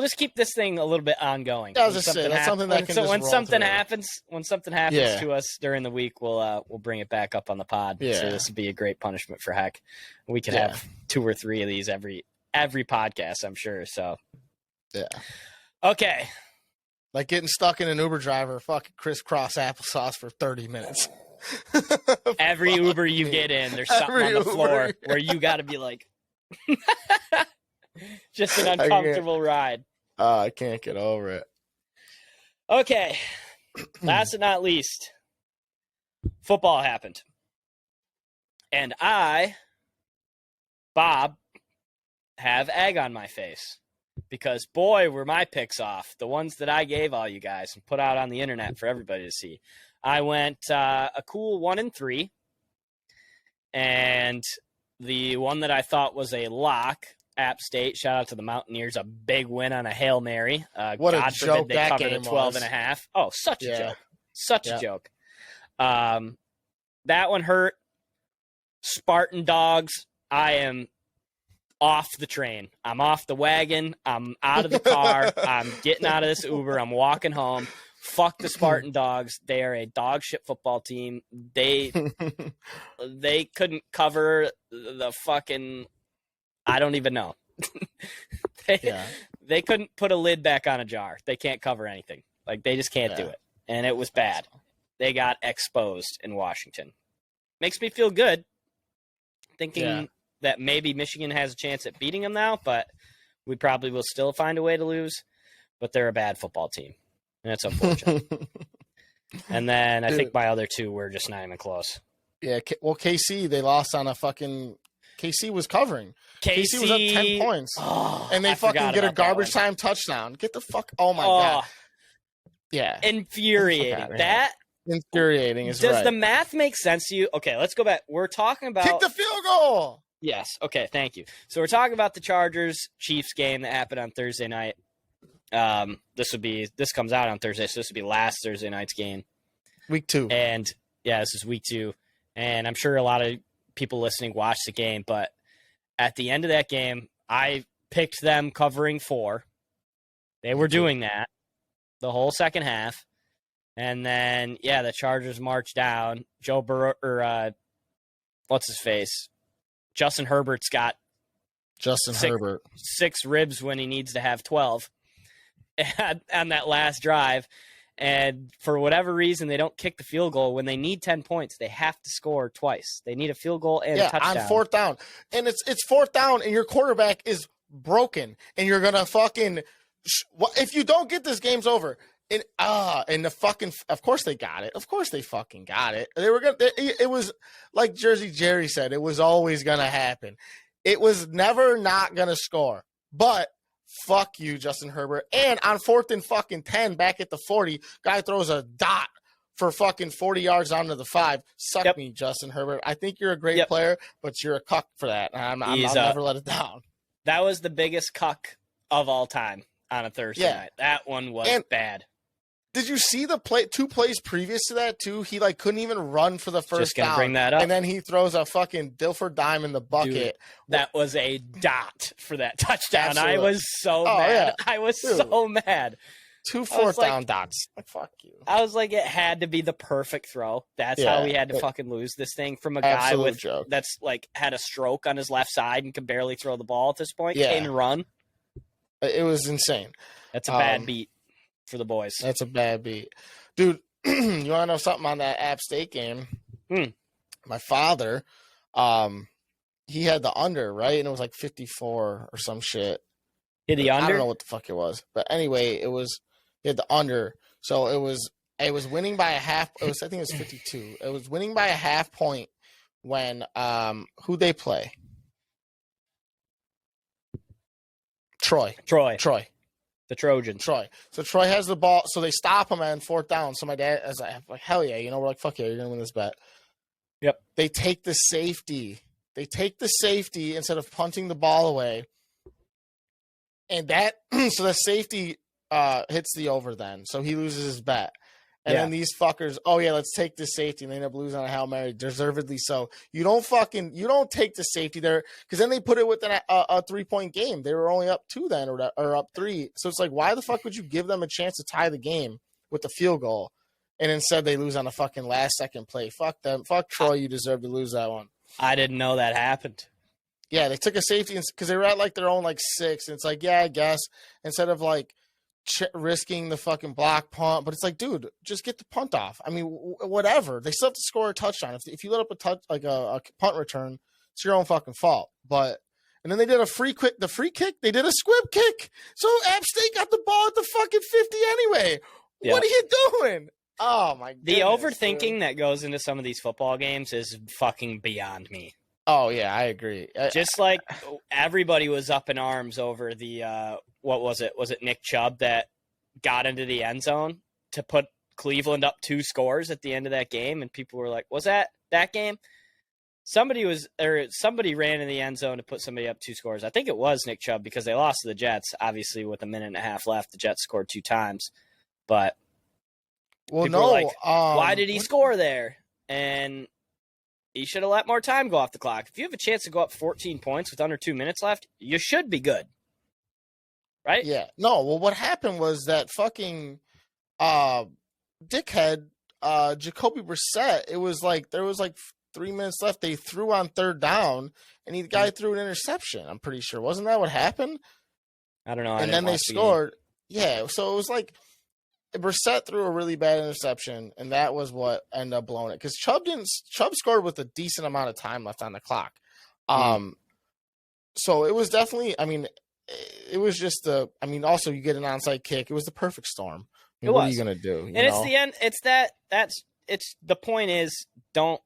just keep this thing a little bit ongoing. I was just saying, that's something that can just when roll something through. when something happens to us during the week, we'll bring it back up on the pod. Yeah. So this would be a great punishment for heck. We could have 2 or 3 of these every podcast, I'm sure. So yeah. Okay. Like getting stuck in an Uber driver, fucking crisscross applesauce for 30 minutes. Every Uber you get in, there's something on the floor where you got to be like, just an uncomfortable ride. I can't get over it. Okay. Last but not least, football happened. And I, Bob, have egg on my face. Because, boy, were my picks off. The ones that I gave all you guys and put out on the internet for everybody to see. I went a cool 1-3. And the one that I thought was a lock, App State, shout out to the Mountaineers, a big win on a Hail Mary. What God a joke they that covered game a 12 was. and a half. Oh, such a joke. Such a joke. That one hurt. Spartan Dogs, I am off the train. I'm off the wagon. I'm out of the car. I'm getting out of this Uber. I'm walking home. Fuck the Spartan Dogs. They are a dog shit football team. They couldn't cover the fucking... I don't even know. They couldn't put a lid back on a jar. They can't cover anything. Like, they just can't do it. And it was bad. They got exposed in Washington. Makes me feel good thinking that maybe Michigan has a chance at beating them now, but we probably will still find a way to lose. But they're a bad football team. And it's unfortunate. And then I think my other 2 were just not even close. Yeah, well, KC, they lost on a fucking... KC was covering. KC was up 10 points. And they fucking get a garbage time touchdown. Get the fuck... Oh, my God. Yeah. Infuriating. Infuriating is Does the math make sense to you? Okay, let's go back. We're talking about... Kick the field goal! Yes. Okay, thank you. So we're talking about the Chargers-Chiefs game that happened on Thursday night. This comes out on Thursday, so this would be last Thursday night's game. Week 2. And, yeah, this is week 2. And I'm sure a lot of people listening watched the game, but at the end of that game, I picked them covering 4. They were doing that the whole second half. And then, the Chargers marched down. Joe Burrow, or what's his face? Justin Herbert's got Herbert 6 ribs when he needs to have 12 on that last drive. And for whatever reason, they don't kick the field goal. When they need 10 points, they have to score twice. They need a field goal and a touchdown. On 4th down. And it's 4th down, and your quarterback is broken. And you're going to fucking – if you don't get this, game's over. And the fucking – of course they got it. Of course they fucking got it. They were going – it was like Jersey Jerry said, it was always going to happen. It was never not going to score. But – fuck you, Justin Herbert. And on 4th and fucking 10, back at the 40, guy throws a dot for fucking 40 yards onto the 5. Suck me, Justin Herbert. I think you're a great player, but you're a cuck for that. And I'll never let it down. That was the biggest cuck of all time on a Thursday night. That one was bad. Did you see the 2 plays previous to that, too? He, couldn't even run for the first down. Bring that up. And then he throws a fucking Dilfer dime in the bucket. Dude, that was a dot for that touchdown. Absolutely. I was so mad. Yeah. I was so mad. 2 fourth down dots. Like, fuck you. I was like, it had to be the perfect throw. That's how we had to fucking lose this thing from a guy that's like had a stroke on his left side and can barely throw the ball at this point. Yeah. Can't even run. It was insane. That's a bad beat for the boys. That's a bad beat. Dude, you want to know something on that App State game? My father, he had the under, right? And it was like 54 or some shit. Hit the under? I don't know what the fuck it was. But anyway, he had the under. So it was winning by a half. I think it was 52. It was winning by a half point when who'd they play? Troy. The Trojans. Troy. So Troy has the ball. So they stop him on 4th down. So my dad is like, hell yeah. We're like, fuck yeah, you're going to win this bet. Yep. They take the safety. Instead of punting the ball away. And that, so the safety hits the over then. So he loses his bet. And then these fuckers, let's take the safety. And they end up losing on a Hail Mary, deservedly so. You don't take the safety there. Because then they put it within a 3-point game. They were only up 2 then or up 3. So it's like, why the fuck would you give them a chance to tie the game with the field goal? And instead they lose on a fucking last second play. Fuck them. Fuck Troy. You deserve to lose that one. I didn't know that happened. Yeah, they took a safety because they were at like their own like 6. And it's like, yeah, I guess instead of like risking the fucking block punt, but it's like, dude, just get the punt off. I mean, whatever. They still have to score a touchdown. If you let up a punt return, it's your own fucking fault. But and then they did the free kick. They did a squib kick. So App State got the ball at the fucking 50 anyway. Yep. What are you doing? Oh my god. The overthinking that goes into some of these football games is fucking beyond me. Oh yeah, I agree. Just like everybody was up in arms over the what was it? Was it Nick Chubb that got into the end zone to put Cleveland up 2 scores at the end of that game? And people were like, was that game? Somebody ran in the end zone to put somebody up 2 scores. I think it was Nick Chubb because they lost to the Jets. Obviously, with a minute and a half left, the Jets scored 2 times. But people were like, why did he score there? And he should have let more time go off the clock. If you have a chance to go up 14 points with under 2 minutes left, you should be good. Right? Yeah. No, well, what happened was that fucking dickhead, Jacoby Brissett, it was like there was like 3 minutes left. They threw on 3rd down, and the guy threw an interception, I'm pretty sure. Wasn't that what happened? I don't know. And then they scored. Yeah, so it was like Brissett threw a really bad interception, and that was what ended up blowing it. Because Chubb scored with a decent amount of time left on the clock. So it was definitely, I mean, it was just also you get an onside kick. It was the perfect storm. I mean, what are you going to do? It's the end. It's the point is, don't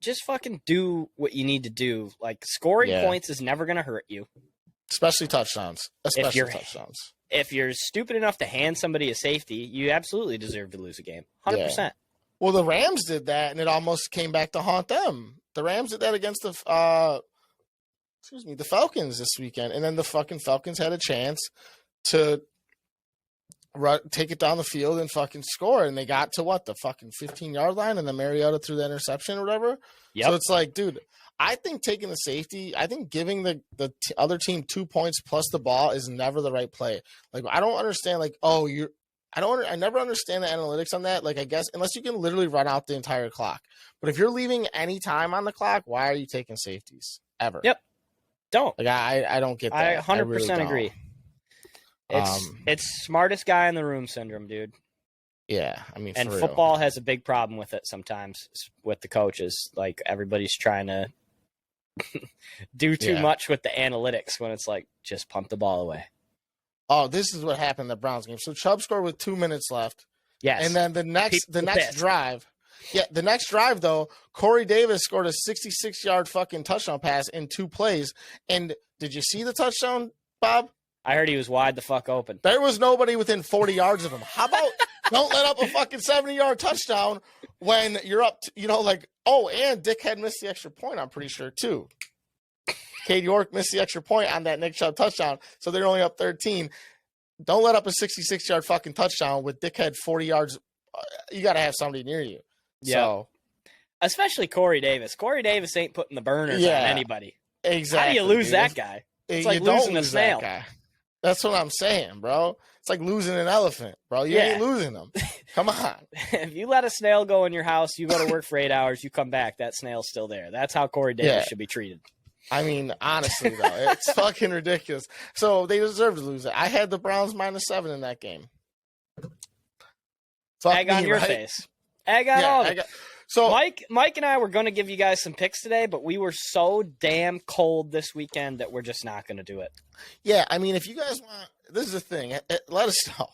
just fucking do what you need to do. Like, scoring points is never going to hurt you. Especially touchdowns. If you're stupid enough to hand somebody a safety, you absolutely deserve to lose a game. 100%. Yeah. Well, the Rams did that, and it almost came back to haunt them. The Rams did that against the Falcons this weekend, and then the fucking Falcons had a chance to take it down the field and fucking score, and they got to the fucking 15-yard line, and then Mariota threw the interception or whatever. Yep. So it's like, dude, I think taking the safety, I think giving the other team 2 points plus the ball is never the right play. Like, I don't understand. I never understand the analytics on that. Like, I guess unless you can literally run out the entire clock, but if you're leaving any time on the clock, why are you taking safeties ever? Yep. Don't. Like, I don't get that. I 100% agree. It's smartest guy in the room syndrome, dude. Yeah, I mean, and football has a big problem with it sometimes with the coaches. Like, everybody's trying to do too much with the analytics when it's like, just pump the ball away. Oh, this is what happened in the Browns game. So Chubb scored with 2 minutes left. Yes. And then the next drive. Yeah, the next drive, though, Corey Davis scored a 66-yard fucking touchdown pass in 2 plays. And did you see the touchdown, Bob? I heard he was wide the fuck open. There was nobody within 40 yards of him. How about don't let up a fucking 70-yard touchdown when you're up, and Dickhead missed the extra point, I'm pretty sure, too. Cade York missed the extra point on that Nick Chubb touchdown, so they're only up 13. Don't let up a 66-yard fucking touchdown with Dickhead 40 yards. You got to have somebody near you. Yeah. So. Especially Corey Davis. Corey Davis ain't putting the burners on anybody. Exactly. How do you lose that guy? It's like losing a snail. That's what I'm saying, bro. It's like losing an elephant, bro. You ain't losing them. Come on. If you let a snail go in your house, you go to work for 8 hours, you come back, that snail's still there. That's how Corey Davis should be treated. I mean, honestly, though, it's fucking ridiculous. So they deserve to lose it. I had the Browns -7 in that game. Egg on your face. Egg on all of it. So Mike and I were going to give you guys some picks today, but we were so damn cold this weekend that we're just not going to do it. Yeah, I mean, if you guys want, this is the thing. Let us know.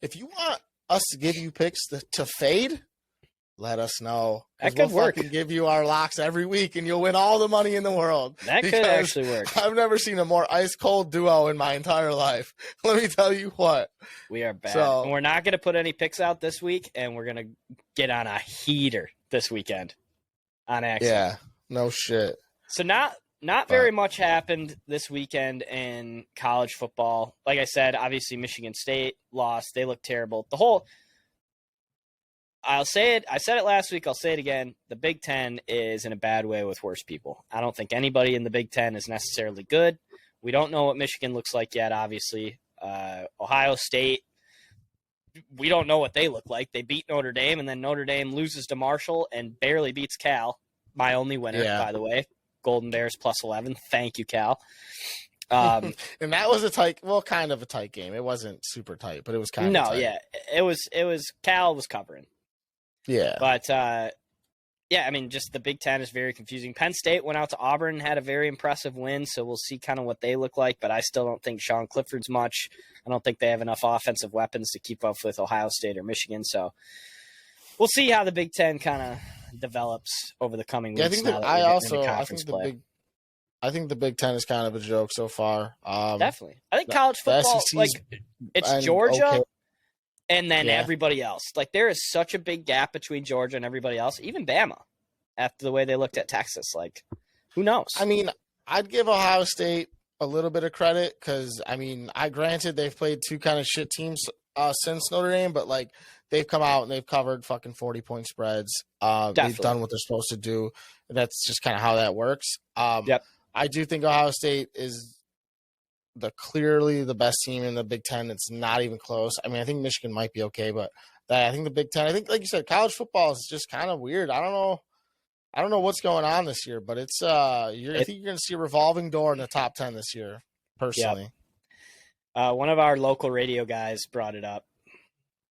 If you want us to give you picks to fade, let us know. That could work. Fucking give you our locks every week, and you'll win all the money in the world. That could actually work. I've never seen a more ice cold duo in my entire life. Let me tell you what. We are bad. And we're not going to put any picks out this week, and we're going to get on a heater this weekend on accident. Yeah, no shit. So not very much happened this weekend in college football. Like I said, obviously Michigan State lost. They look terrible. I'll say it. I said it last week. I'll say it again. The Big Ten is in a bad way with worse people. I don't think anybody in the Big Ten is necessarily good. We don't know what Michigan looks like yet, obviously. Ohio State, we don't know what they look like. They beat Notre Dame, and then Notre Dame loses to Marshall and barely beats Cal. My only winner, by the way. Golden Bears +11. Thank you, Cal. And that was kind of a tight game. It wasn't super tight, but it was kind of tight. It was Cal was covering. Yeah. But, I mean, just the Big Ten is very confusing. Penn State went out to Auburn and had a very impressive win, so we'll see kind of what they look like, but I still don't think Sean Clifford's much. I don't think they have enough offensive weapons to keep up with Ohio State or Michigan, so we'll see how the Big Ten kind of develops over the coming weeks. I think the Big Ten is kind of a joke so far. Definitely. I think college football, it's Georgia. Okay. And then everybody else. Like, there is such a big gap between Georgia and everybody else, even Bama, after the way they looked at Texas. Like, who knows? I mean, I'd give Ohio State a little bit of credit because, I mean, granted they've played two kind of shit teams since Notre Dame, but, like, they've come out and they've covered fucking 40-point spreads. They've done what they're supposed to do. That's just kind of how that works. I do think Ohio State is clearly the best team in the Big Ten. It's not even close. I mean, I think Michigan might be okay, but I think the Big Ten, I think, like you said, college football is just kind of weird. I don't know what's going on this year, but it's I think you're going to see a revolving door in the top 10 this year, personally. One of our local radio guys brought it up,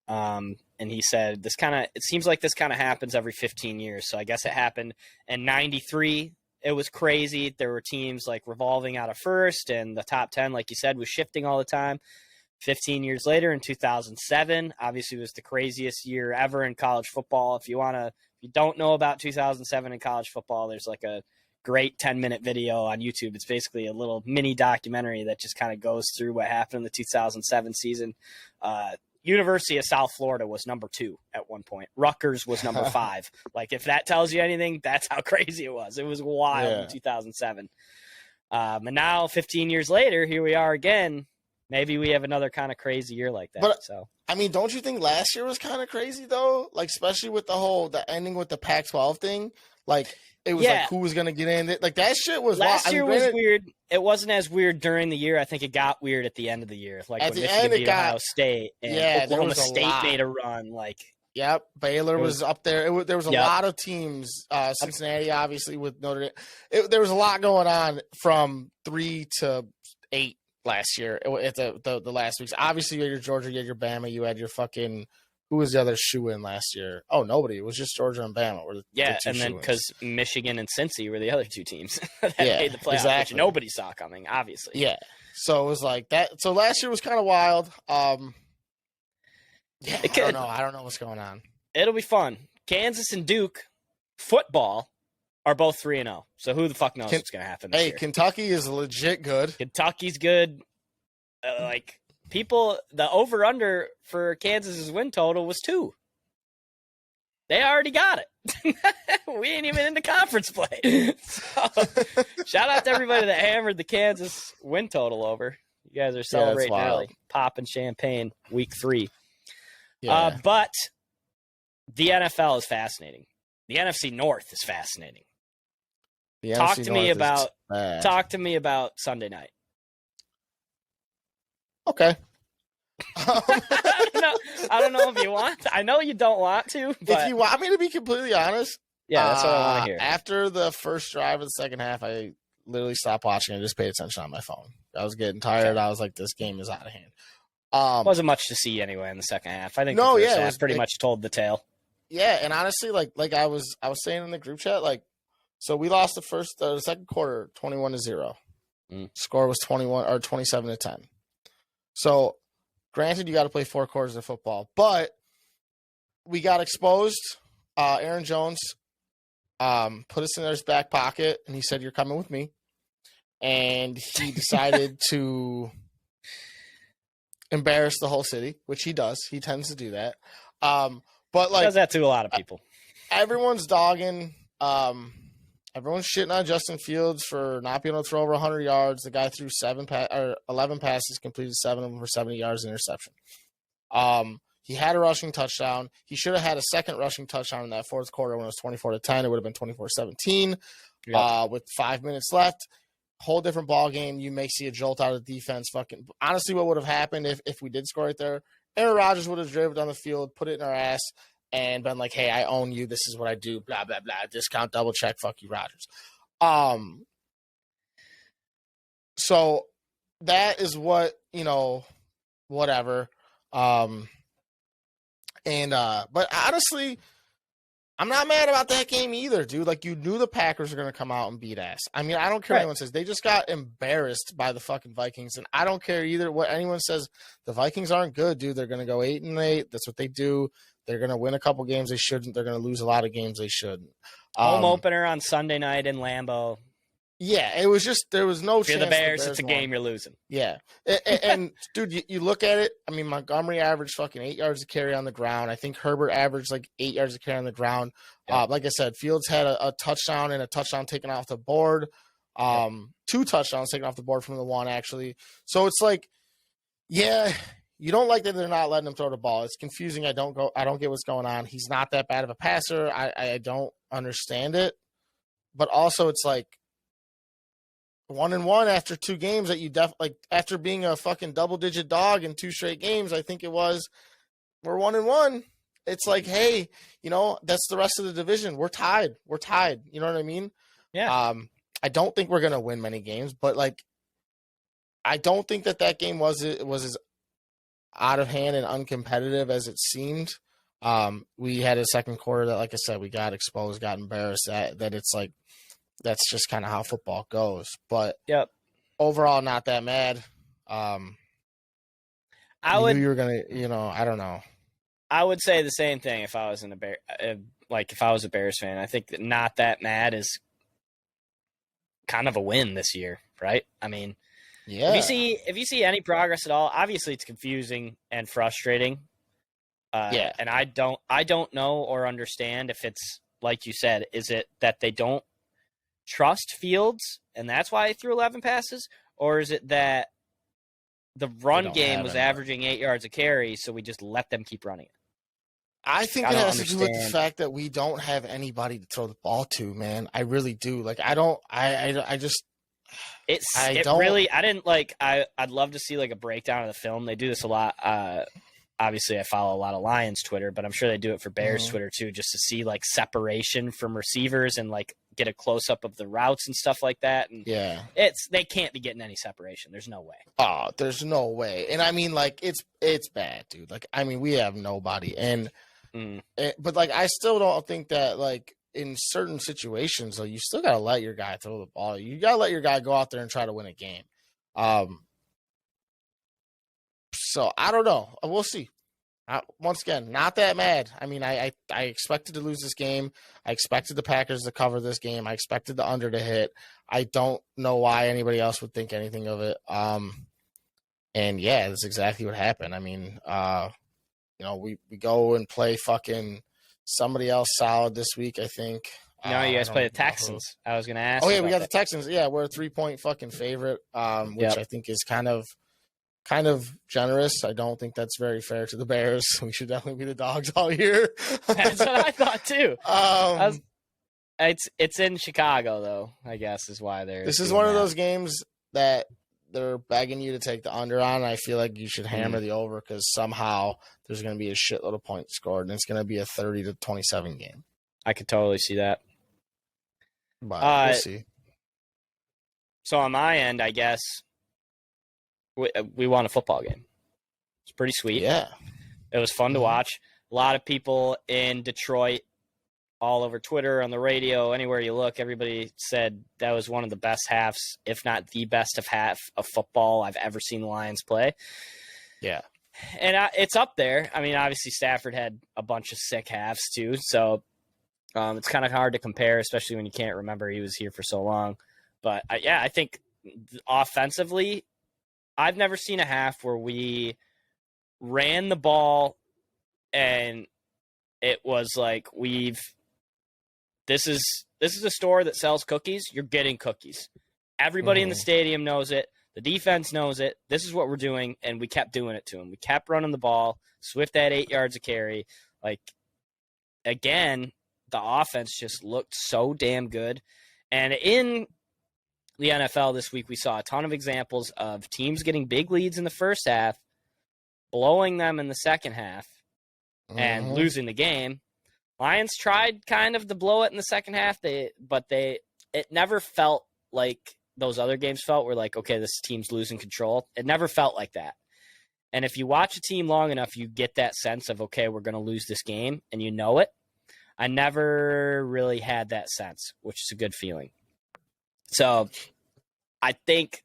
and he said it seems like this kind of happens every 15 years. So I guess it happened in 93. It was crazy. There were teams like revolving out of first, and the top 10, like you said, was shifting all the time. 15 years later, in 2007, obviously was the craziest year ever in college football. If you don't know about 2007 in college football, there's like a great 10-minute video on YouTube. It's basically a little mini documentary that just kind of goes through what happened in the 2007 season. University of South Florida was number 2 at one point. Rutgers was number 5. Like, if that tells you anything, that's how crazy it was. It was wild in 2007. And now, 15 years later, here we are again. Maybe we have another kind of crazy year like that. But, I mean, don't you think last year was kind of crazy, though? Like, especially with the ending with the Pac-12 thing. Like, it was like, who was going to get in? Like, that shit was wild. Last year was weird. It wasn't as weird during the year. I think it got weird at the end of the year. Like, when Michigan beat Ohio State and Oklahoma State made a run. Like, yep, Baylor was up there. There was a lot of teams. Cincinnati, obviously, with Notre Dame. There was a lot going on from 3 to 8 last year at the last weeks. Obviously, you had your Georgia, you had your Bama, you had your fucking – who was the other shoe-in last year? Oh, nobody. It was just Georgia and Bama. And then because Michigan and Cincy were the other two teams that made the playoffs, which nobody saw coming, obviously. Yeah. So it was like that. So last year was kind of wild. I don't know. I don't know what's going on. It'll be fun. Kansas and Duke football are both 3-0. So who the fuck knows what's going to happen this year? Kentucky is legit good. Kentucky's good. The over-under for Kansas's win total was 2. They already got it. We ain't even into conference play. So, shout out to everybody that hammered the Kansas win total over. You guys are celebrating early, popping champagne week 3. Yeah. But the NFL is fascinating. The NFC North is fascinating. Talk to me about Sunday night. Okay. I don't know if you want to. I know you don't want to, but if you want me to be completely honest, yeah, that's what I want to hear. After the first drive of the second half, I literally stopped watching and just paid attention on my phone. I was getting tired. Okay. I was like, this game is out of hand. Wasn't much to see anyway in the second half. I think No, the first yeah, it half was- pretty much told the tale. Yeah, and honestly, like I was saying in the group chat, like, so we lost the second quarter 21-0. Score was 27-10. So, granted, you got to play 4 quarters of football, but we got exposed. Aaron Jones put us in his back pocket, and he said, "You're coming with me." And he decided to embarrass the whole city, which he does. He tends to do that. But like, Does that to a lot of people. Everyone's dogging. Everyone's shitting on Justin Fields for not being able to throw over 100 yards. The guy threw 11 passes, completed 7 of them for 70 yards, interception. He had a rushing touchdown. He should have had a second rushing touchdown in that fourth quarter when it was 24-10. It would have been 24-17 with 5 minutes left. Whole different ball game. You may see a jolt out of the defense. Fucking honestly, what would have happened if we did score right there? Aaron Rodgers would have driven down the field, put it in our ass, and been like, "Hey, I own you. This is what I do." Blah blah blah. Discount, double check. Fuck you, Rodgers. So that is what whatever. But honestly, I'm not mad about that game either, dude. Like, you knew the Packers were going to come out and beat ass. I mean, I don't care what anyone says. They just got embarrassed by the fucking Vikings, and I don't care either what anyone says. The Vikings aren't good, dude. They're going to go 8-8. That's what they do. They're going to win a couple games they shouldn't. They're going to lose a lot of games they shouldn't. Home opener on Sunday night in Lambeau. Yeah, it was just there was no chance. You're the Bears. It's a game you're losing. Yeah, and dude, you look at it. I mean, Montgomery averaged fucking 8 yards a carry on the ground. I think Herbert averaged like 8 yards a carry on the ground. Yeah. Like I said, Fields had a touchdown and a touchdown taken off the board. 2 touchdowns taken off the board from the one, actually. So it's like, yeah, you don't like that they're not letting him throw the ball. It's confusing. I don't get what's going on. He's not that bad of a passer. I don't understand it. But also, it's like 1-1 after 2 games that you after being a fucking double-digit dog in 2 straight games, I think it was. We're 1-1. It's like, hey, that's the rest of the division. We're tied. You know what I mean? Yeah. I don't think we're gonna win many games, but like, I don't think that game was as out of hand and uncompetitive as it seemed. We had a second quarter that, like I said, we got exposed, got embarrassed. That it's like, that's just kind of how football goes. But overall, not that mad. I knew you were gonna, I don't know. I would say the same thing if I was if I was a Bears fan. I think that not that mad is kind of a win this year, right? I mean, yeah. If you see any progress at all, obviously it's confusing and frustrating. And I don't know or understand if it's like you said. Is it that they don't trust Fields and that's why he threw 11 passes, or is it that the run game was averaging 8 yards a carry, so we just let them keep running it? I think it has to do with the fact that we don't have anybody to throw the ball to, man. I really do. Like, I I'd love to see like a breakdown of the film. They do this a lot. Obviously I follow a lot of Lions Twitter, but I'm sure they do it for Bears Twitter too, just to see like separation from receivers and like get a close up of the routes and stuff like that. And they can't be getting any separation. There's no way. Oh, there's no way. And I mean, like, it's bad, dude. Like, I mean, we have nobody. And but like, I still don't think that, like, in certain situations, though, you still gotta let your guy throw the ball. You gotta let your guy go out there and try to win a game. So I don't know. We'll see. Once again, not that mad. I mean, I expected to lose this game. I expected the Packers to cover this game. I expected the under to hit. I don't know why anybody else would think anything of it. And yeah, that's exactly what happened. I mean, we go and play fucking somebody else solid this week, I think. No, you guys play the Texans. I was going to ask. Oh yeah, we got the Texans. Yeah, we're a 3-point fucking favorite, which I think is kind of generous. I don't think that's very fair to the Bears. We should definitely be the dogs all year. That's what I thought too. It's in Chicago though, I guess is why they're. This is one of those games that they're begging you to take the under on. I feel like you should hammer the over because somehow there's going to be a shitload of points scored, and it's going to be a 30-27 game. I could totally see that. But we'll see. So on my end, I guess we won a football game. It's pretty sweet. Yeah. It was fun to watch. A lot of people in Detroit, all over Twitter, on the radio, anywhere you look, everybody said that was one of the best halves, if not the best of half of football I've ever seen the Lions play. Yeah. And it's up there. I mean, obviously Stafford had a bunch of sick halves too, so it's kind of hard to compare, especially when you can't remember he was here for so long. But I think offensively, I've never seen a half where we ran the ball and it was like this is a store that sells cookies. You're getting cookies. Everybody in the stadium knows it. The defense knows it. This is what we're doing, and we kept doing it to them. We kept running the ball. Swift had 8 yards of carry. Like, again, the offense just looked so damn good. And in the NFL this week, we saw a ton of examples of teams getting big leads in the first half, blowing them in the second half, and losing the game. Lions tried kind of to blow it in the second half, but it never felt like those other games felt. Where like, okay, this team's losing control. It never felt like that. And if you watch a team long enough, you get that sense of, okay, we're going to lose this game, and you know it. I never really had that sense, which is a good feeling. So I think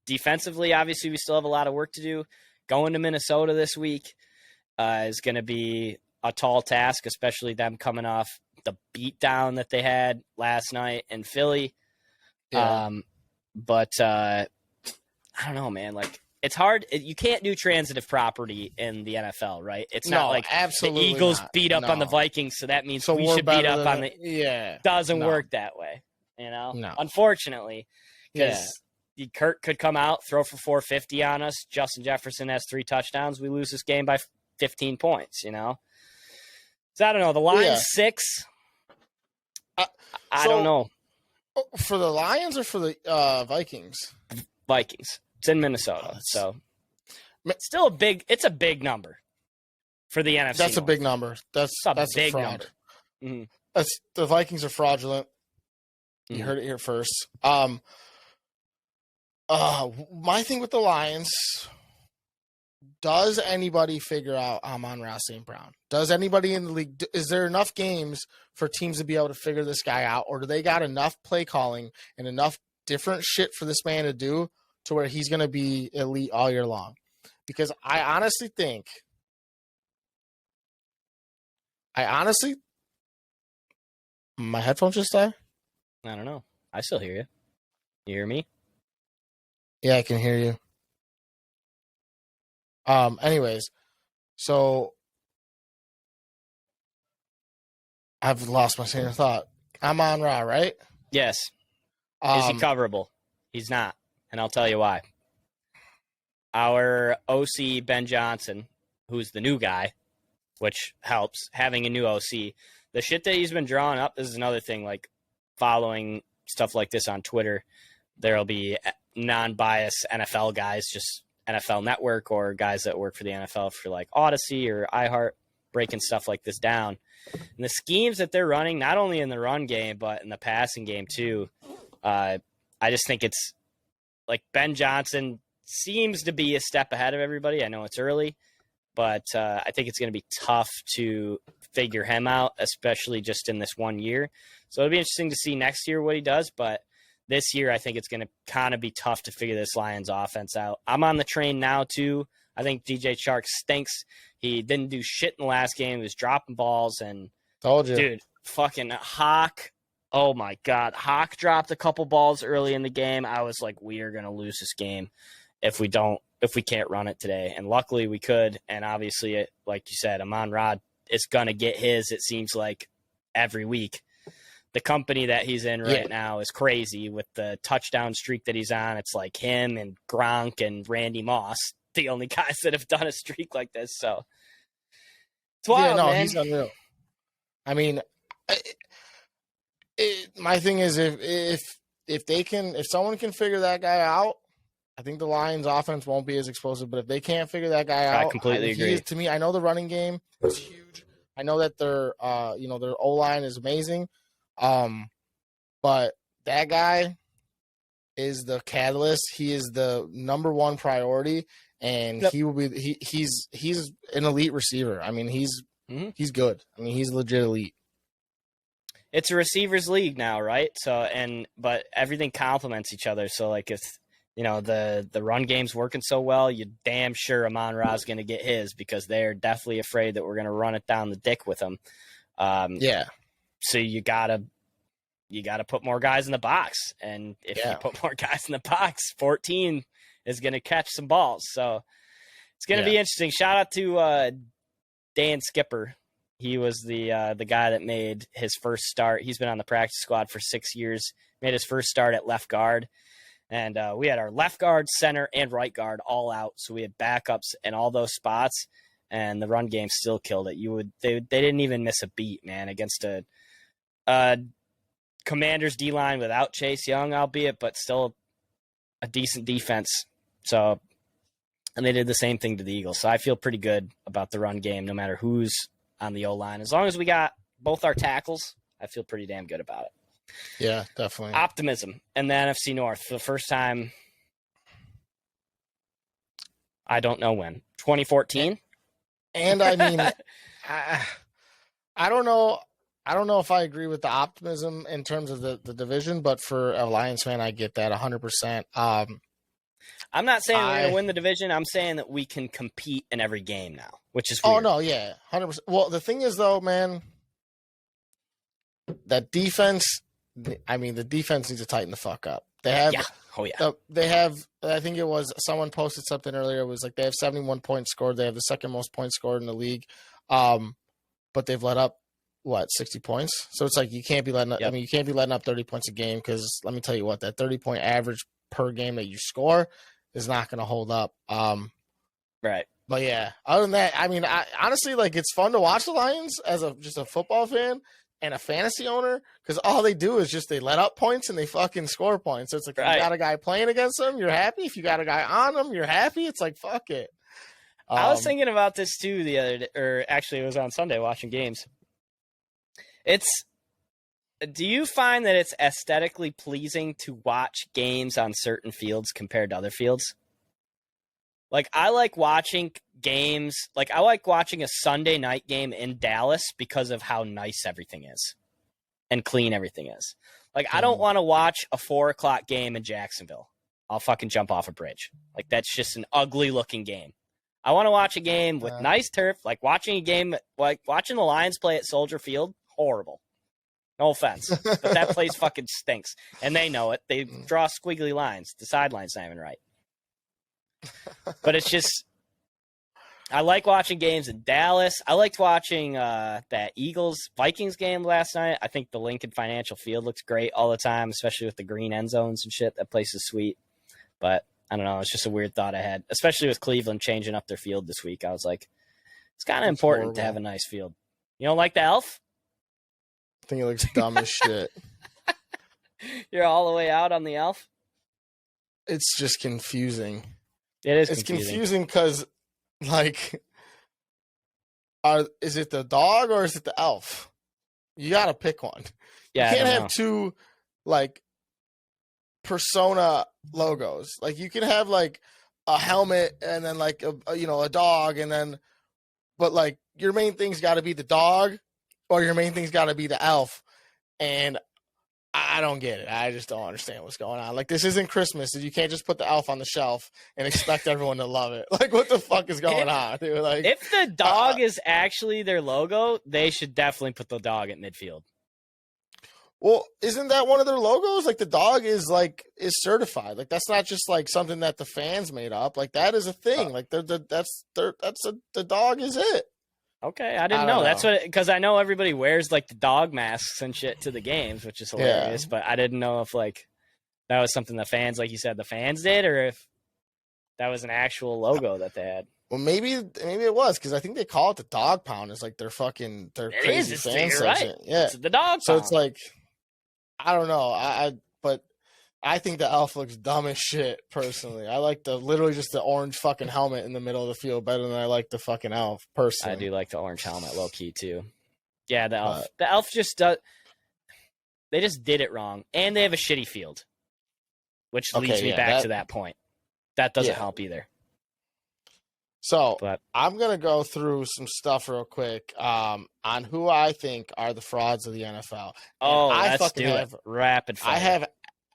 defensively, obviously, we still have a lot of work to do. Going to Minnesota this week is going to be a tall task, especially them coming off the beatdown that they had last night in Philly. Yeah. But I don't know, man. Like, it's hard. You can't do transitive property in the NFL, right? It's not like absolutely the Eagles not. beat up on the Vikings, so that means we we're should beat better up on than the. Yeah. Doesn't work that way, you know. No. Unfortunately, because Kurt could come out, throw for 450 on us. Justin Jefferson has 3 touchdowns. We lose this game by 15 points, you know. So I don't know. The Lions 6. I don't know. For the Lions or for the Vikings? Vikings. It's in Minnesota, so it's still a big number for the NFC. That's a big number. That's a big fraud. number. The Vikings are fraudulent. You heard it here first. My thing with the Lions. Does anybody figure out Amon-Ra St. Brown? Does anybody in the league? Is there enough games for teams to be able to figure this guy out, or do they got enough play calling and enough different shit for this man to do to where he's going to be elite all year long? Because I honestly think my headphones just died. I don't know. I still hear you. You hear me? Yeah, I can hear you. Anyways, so I've lost my train of thought. Amon-Ra, right? Yes. Is he coverable? He's not, and I'll tell you why. Our OC, Ben Johnson, who's the new guy, which helps, having a new OC, the shit that he's been drawing up, this is another thing, like following stuff like this on Twitter, there'll be non-biased NFL guys, just NFL Network or guys that work for the NFL for like Odyssey or iHeart, breaking stuff like this down. And the schemes that they're running, not only in the run game, but in the passing game too, I just think it's like Ben Johnson seems to be a step ahead of everybody. I know it's early, but I think it's going to be tough to figure him out, especially just in this 1 year. So it'll be interesting to see next year what he does, but this year I think it's going to kind of be tough to figure this Lions offense out. I'm on the train now too. I think DJ Chark stinks. He didn't do shit in the last game. He was dropping balls and told you, dude, fucking Hawk. Oh my God. Hawk dropped a couple balls early in the game. I was like, we are going to lose this game if we can't run it today. And luckily we could. And obviously, like you said, Amon-Ra is going to get his, it seems like, every week. The company that he's in right now is crazy with the touchdown streak that he's on. It's like him and Gronk and Randy Moss, the only guys that have done a streak like this. So it's wild, man. He's unreal. I mean, my thing is if someone can figure that guy out, I think the Lions' offense won't be as explosive, but if they can't figure that guy out, I completely agree. To me, I know the running game is huge. I know that their O-line is amazing, but that guy is the catalyst. He is the number one priority, and he will be. He's an elite receiver. I mean, he's good. I mean, he's legit elite. It's a receivers league now, right? So but everything complements each other. So like if the run game's working so well, you damn sure Amon-Ra's going to get his because they're definitely afraid that we're going to run it down the dick with him. So you gotta put more guys in the box, and if you put more guys in the box, 14 is going to catch some balls. So it's going to be interesting. Shout out to Dan Skipper. He was the guy that made his first start. He's been on the practice squad for 6 years. Made his first start at left guard. And we had our left guard, center, and right guard all out. So we had backups in all those spots, and the run game still killed it. They didn't even miss a beat, man, against a Commanders D-line without Chase Young, albeit, but still a decent defense. So, and they did the same thing to the Eagles. So I feel pretty good about the run game, no matter who's on the O-line. As long as we got both our tackles, I feel pretty damn good about it. Yeah, definitely. Optimism in the NFC North for the first time. I don't know when. 2014? And I mean, I don't know. I don't know if I agree with the optimism in terms of the division, but for a Lions fan, I get that 100%. I'm not saying we're going to win the division. I'm saying that we can compete in every game now, which is weird. Oh, no, yeah, 100%. Well, the thing is, though, man, that defense, I mean, the defense needs to tighten the fuck up. They have, they have, I think it was, someone posted something earlier. It was like they have 71 points scored. They have the second most points scored in the league. But they've let up, 60 points? So it's like you can't be letting up, I mean, you can't be letting up 30 points a game because let me tell you what, that 30-point average per game that you score is not going to hold up. Right. But yeah, other than that, I mean, honestly, like it's fun to watch the Lions as just a football fan and a fantasy owner because all they do is just they let up points and they fucking score points. So it's like if you got a guy playing against them, you're happy. If you got a guy on them, you're happy. It's like fuck it. I was thinking about this too the other day, or actually it was on Sunday watching games. Do you find that it's aesthetically pleasing to watch games on certain fields compared to other fields? Like, I like watching games, like, I like watching a Sunday night game in Dallas because of how nice everything is and clean everything is. Like, I don't want to watch a 4 o'clock game in Jacksonville. I'll fucking jump off a bridge. Like, that's just an ugly looking game. I want to watch a game with nice turf, like watching the Lions play at Soldier Field. Horrible. No offense, but that place fucking stinks, and they know it. They draw squiggly lines. The sideline's not even right. But it's just, I like watching games in Dallas. I liked watching that Eagles-Vikings game last night. I think the Lincoln Financial Field looks great all the time, especially with the green end zones and shit. That place is sweet. But I don't know. It's just a weird thought I had, especially with Cleveland changing up their field this week. I was like, it's kind of important to have a nice field. You don't like the Elf? I think it looks dumb as shit. You're all the way out on the Elf? It's just confusing. It is It's confusing because, like, is it the dog or is it the elf? You got to pick one. Yeah, you can't have two, like, persona logos. Like, you can have, like, a helmet and then, like, a dog and then, but, like, your main thing's got to be the dog or your main thing's got to be the elf. And I don't get it. I just don't understand what's going on. Like, this isn't Christmas. You can't just put the elf on the shelf and expect everyone to love it. Like, what the fuck is going on, dude? Like, if the dog is actually their logo, they should definitely put the dog at midfield. Well, isn't that one of their logos? Like, the dog is certified. Like, that's not just like something that the fans made up. Like, that is a thing. Like, the dog is it. Okay, I didn't know. That's what, because I know everybody wears like the dog masks and shit to the games, which is hilarious. Yeah. But I didn't know if like that was something the fans, like you said, the fans did, or if that was an actual logo that they had. Well, maybe it was because I think they call it the dog pound. It's like their crazy fan section. Right. Yeah, it's the dog pound. So it's like I don't know. But I think the elf looks dumb as shit, personally. I like literally just the orange fucking helmet in the middle of the field better than I like the fucking elf, personally. I do like the orange helmet, low key too. Yeah, the elf. The elf just does. They just did it wrong, and they have a shitty field, which leads me back to that point. That doesn't help either. So I'm gonna go through some stuff real quick on who I think are the frauds of the NFL. Let's do it. Rapid fire. I have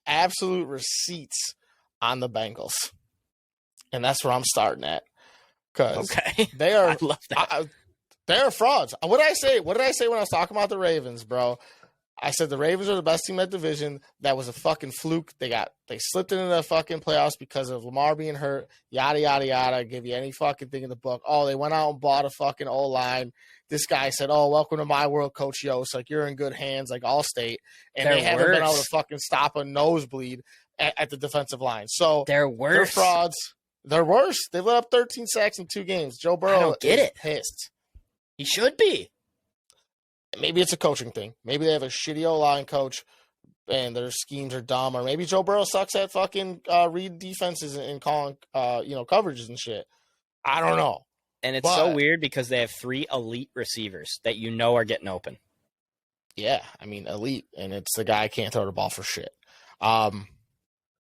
absolute receipts on the Bengals, and that's where I'm starting at. Because they are, I love that. They are frauds. What did I say? What did I say when I was talking about the Ravens, bro? I said the Ravens are the best team in that division. That was a fucking fluke. They slipped into the fucking playoffs because of Lamar being hurt. Yada yada yada. Give you any fucking thing in the book. Oh, they went out and bought a fucking O-line. This guy said, "Oh, welcome to my world, Coach Yost. Like you're in good hands, like Allstate." And they haven't been able to fucking stop a nosebleed at the defensive line. So they're worse. They're frauds. They're worse. They let up 13 sacks in 2 games. Joe Burrow is pissed. He should be. Maybe it's a coaching thing. Maybe they have a shitty O-line coach and their schemes are dumb. Or maybe Joe Burrow sucks at fucking read defenses and calling coverages and shit. I don't know. And it's so weird because they have 3 elite receivers that are getting open. Yeah, I mean, elite. And it's the guy can't throw the ball for shit.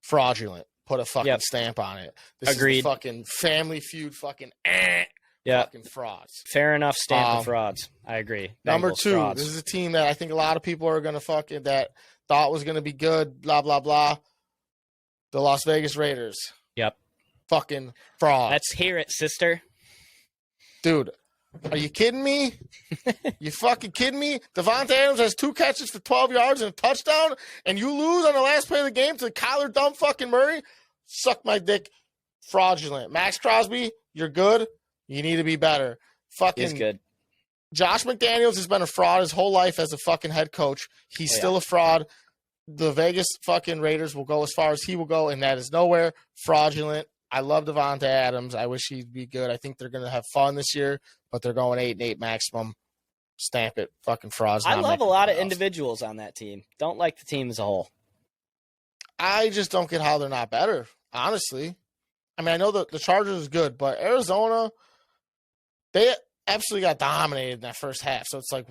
Fraudulent. Put a fucking stamp on it. This is the fucking Family Feud fucking fucking frauds. Fair enough stamp of frauds. I agree. Number 2, this is a team that I think a lot of people are going to that thought was going to be good, blah, blah, blah. The Las Vegas Raiders. Yep. Fucking fraud. Let's hear it, sister. Dude, are you kidding me? You fucking kidding me? Devontae Adams has 2 catches for 12 yards and a touchdown, and you lose on the last play of the game to Kyler dumb fucking Murray? Suck my dick. Fraudulent. Max Crosby, you're good. You need to be better. He's good. Josh McDaniels has been a fraud his whole life as a fucking head coach. He's still a fraud. The Vegas fucking Raiders will go as far as he will go, and that is nowhere. Fraudulent. I love Devontae Adams. I wish he'd be good. I think they're going to have fun this year, but they're going 8-8 maximum. Stamp it. Fucking frauds. I love a lot of individuals on that team. Don't like the team as a whole. I just don't get how they're not better, honestly. I mean, I know the Chargers is good, but Arizona, they absolutely got dominated in that first half. So it's like,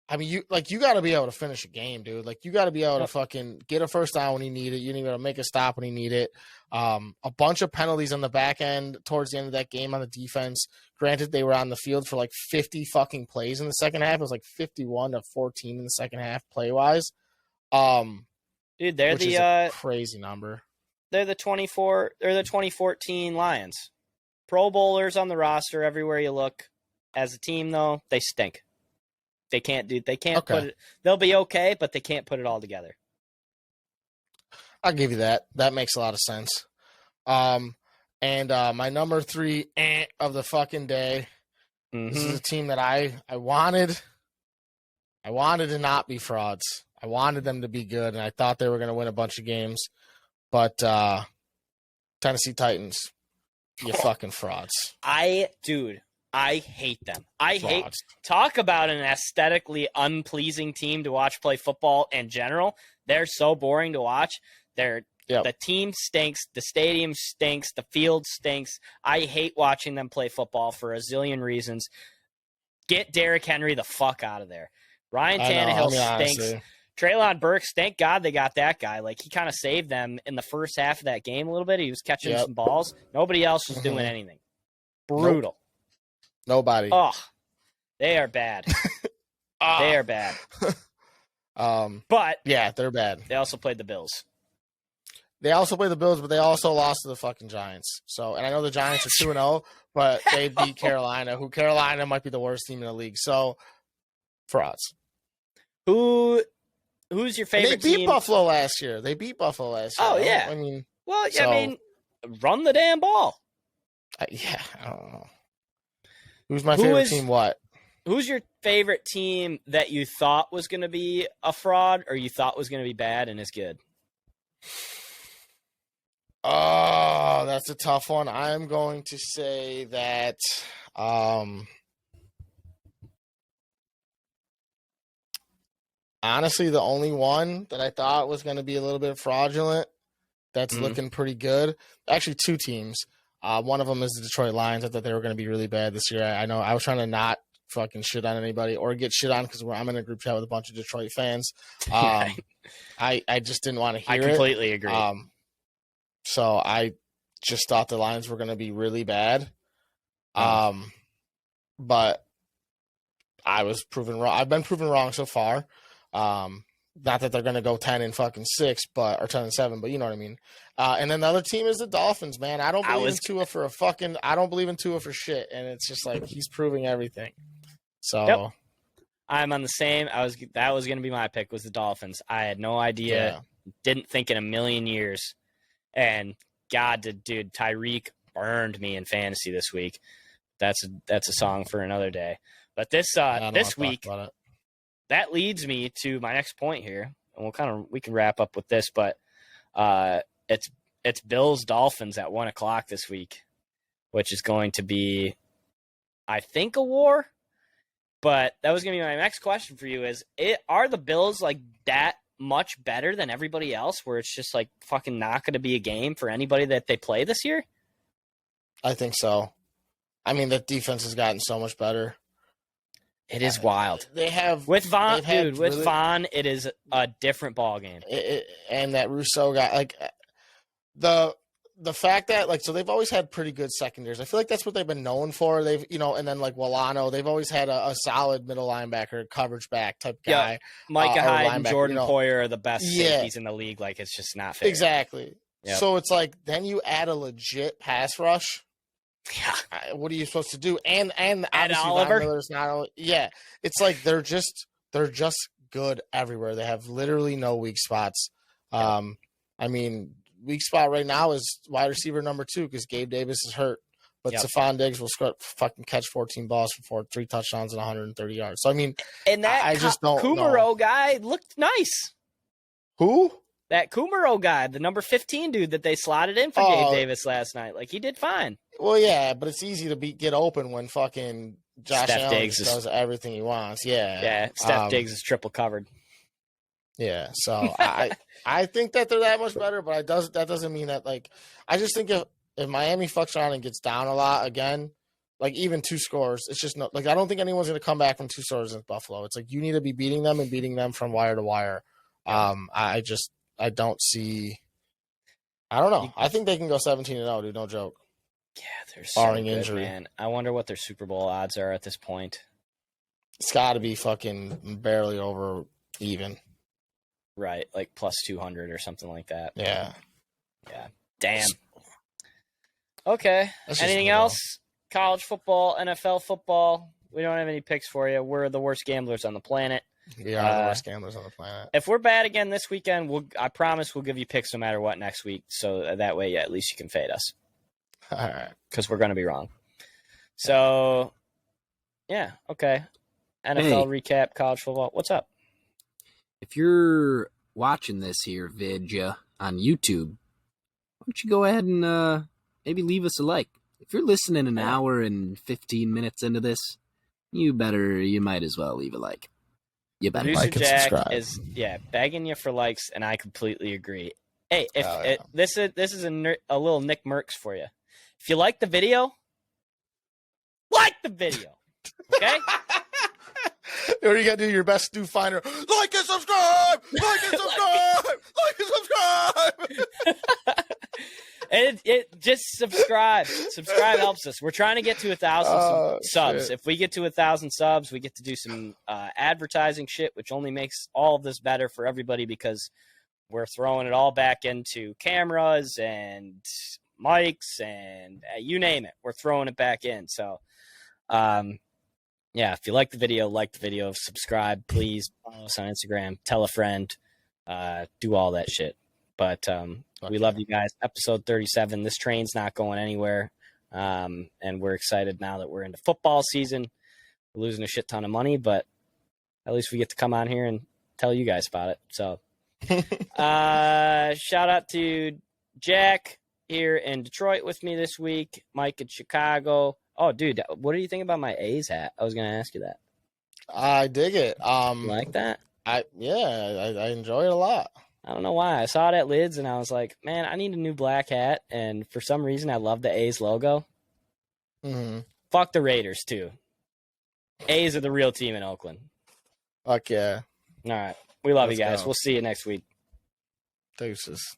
I mean, you got to be able to finish a game, dude. Like, you got to be able to fucking get a first down when you need it. You need to be able to make a stop when you need it. A bunch of penalties on the back end towards the end of that game on the defense. Granted, they were on the field for like 50 fucking plays in the second half. It was like 51-14 in the second half play-wise. Dude, they're which is a crazy number. They're the 2014 Lions. Pro Bowlers on the roster everywhere you look. As a team, though, they stink. They can't put it. They'll be okay, but they can't put it all together. I'll give you that. That makes a lot of sense. And my number 3 of the fucking day. Mm-hmm. This is a team that I wanted. I wanted to not be frauds. I wanted them to be good, and I thought they were going to win a bunch of games. But Tennessee Titans, you fucking frauds. I hate them. Talk about an aesthetically unpleasing team to watch play football in general. They're so boring to watch. The team stinks. The stadium stinks. The field stinks. I hate watching them play football for a zillion reasons. Get Derrick Henry the fuck out of there. Ryan Tannehill stinks. Honestly. Treylon Burks, thank God they got that guy. Like, he kind of saved them in the first half of that game a little bit. He was catching some balls. Nobody else was doing anything. Brutal. Nope. Nobody. Oh, they are bad. They are bad. But yeah, they're bad. They also played the Bills. But they also lost to the fucking Giants. So, and I know the Giants are 2-0, but they beat Carolina, who Carolina might be the worst team in the league. So, frauds. Who's your favorite team? They beat Buffalo last year. Oh, yeah. I mean, run the damn ball. I don't know. Who's my favorite team? What? Who's your favorite team that you thought was going to be a fraud or you thought was going to be bad and is good? Oh, that's a tough one. I'm going to say that honestly, the only one that I thought was going to be a little bit fraudulent that's looking pretty good. Actually, two teams. One of them is the Detroit Lions. I thought they were going to be really bad this year. I know I was trying to not fucking shit on anybody or get shit on because I'm in a group chat with a bunch of Detroit fans. I just didn't want to hear it. I completely agree. So I just thought the Lions were going to be really bad. But I was proven wrong. I've been proven wrong so far. Not that they're going to go 10-6, or 10-7, but you know what I mean. And then the other team is the Dolphins, man. I don't believe in Tua for shit. And it's just like, he's proving everything. So yep. I'm on the same. That was going to be my pick, was the Dolphins. I had no idea. Yeah. Didn't think in a million years. And God, dude, Tyreek burned me in fantasy this week. That's a song for another day. But this week, that leads me to my next point here, and we can wrap up with this. But it's Bills Dolphins at 1:00 this week, which is going to be, I think, a war. But that was going to be my next question for you: are the Bills like that much better than everybody else, where it's just like fucking not going to be a game for anybody that they play this year? I think so. I mean, the defense has gotten so much better. It is wild. They have with Von, dude. With Von, it is a different ball game. And that Rousseau guy, like the fact that so they've always had pretty good secondaries. I feel like that's what they've been known for. They've and then like Walano, they've always had a solid middle linebacker, coverage back type guy. Yeah. Micah Hyde and Jordan Poyer are the best safeties in the league. Like, it's just not fair. Exactly. Yep. So it's like then you add a legit pass rush. Yeah. What are you supposed to do? And obviously Oliver. Von Miller's not only, it's like they're just good everywhere. They have literally no weak spots. I mean, weak spot right now is wide receiver number 2 because Gabe Davis is hurt. But Stephon Diggs will fucking catch 14 balls for 3 touchdowns and 130 yards. So I mean, and that I just don't Kumaro know. guy looked nice. Who? That Kumaro guy, the number 15 dude that they slotted in for Gabe Davis last night. Like, he did fine. Well, yeah, but it's easy to get open when fucking Josh Allen Diggs does everything he wants. Yeah. Yeah, Steph Diggs is triple covered. Yeah, so I think that they're that much better, but that doesn't mean that, like, I just think if Miami fucks around and gets down a lot again, like even 2 scores, it's just I don't think anyone's going to come back from 2 scores against Buffalo. It's like you need to be beating them from wire to wire. I don't see. I don't know. I think they can go 17-0, dude. No joke. Yeah, they're so barring good, injury. Man. I wonder what their Super Bowl odds are at this point. It's got to be fucking barely over even. Right, like plus 200 or something like that. Yeah. Yeah. Damn. Okay. Anything else? College football, NFL football. We don't have any picks for you. We're the worst gamblers on the planet. We are the worst gamblers on the planet. If we're bad again this weekend, I promise we'll give you picks no matter what next week. So that way, at least you can fade us. All right. Because we're going to be wrong. So, yeah, okay. NFL recap, college football. What's up? If you're watching this here vidya on YouTube, why don't you go ahead and maybe leave us a like. If you're listening an hour and 15 minutes into this, you might as well leave a like. You better like and subscribe. Is begging you for likes, and I completely agree. Hey, this is a little Nick Merckx for you. If you like the video, like the video, okay? Or you got to do your best Stu Finder. Like and subscribe! Like and subscribe! Like and subscribe! And it just subscribe. Subscribe helps us. We're trying to get to 1,000 subs. Shit. If we get to 1,000 subs, we get to do some advertising shit, which only makes all of this better for everybody because we're throwing it all back into cameras and mics and you name it. We're throwing it back in. So, if you like the video, subscribe, please. Follow us on Instagram, tell a friend, do all that shit. But we love you guys. Episode 37. This train's not going anywhere. And we're excited now that we're into football season. We're losing a shit ton of money, but at least we get to come on here and tell you guys about it. So shout out to Jack here in Detroit with me this week. Mike in Chicago. Oh, dude, what do you think about my A's hat? I was going to ask you that. I dig it. You like that? I enjoy it a lot. I don't know why. I saw it at Lids, and I was like, man, I need a new black hat. And for some reason, I love the A's logo. Mm-hmm. Fuck the Raiders, too. A's are the real team in Oakland. Fuck yeah. All right. We love Let's you guys. go. We'll see you next week. Deuces.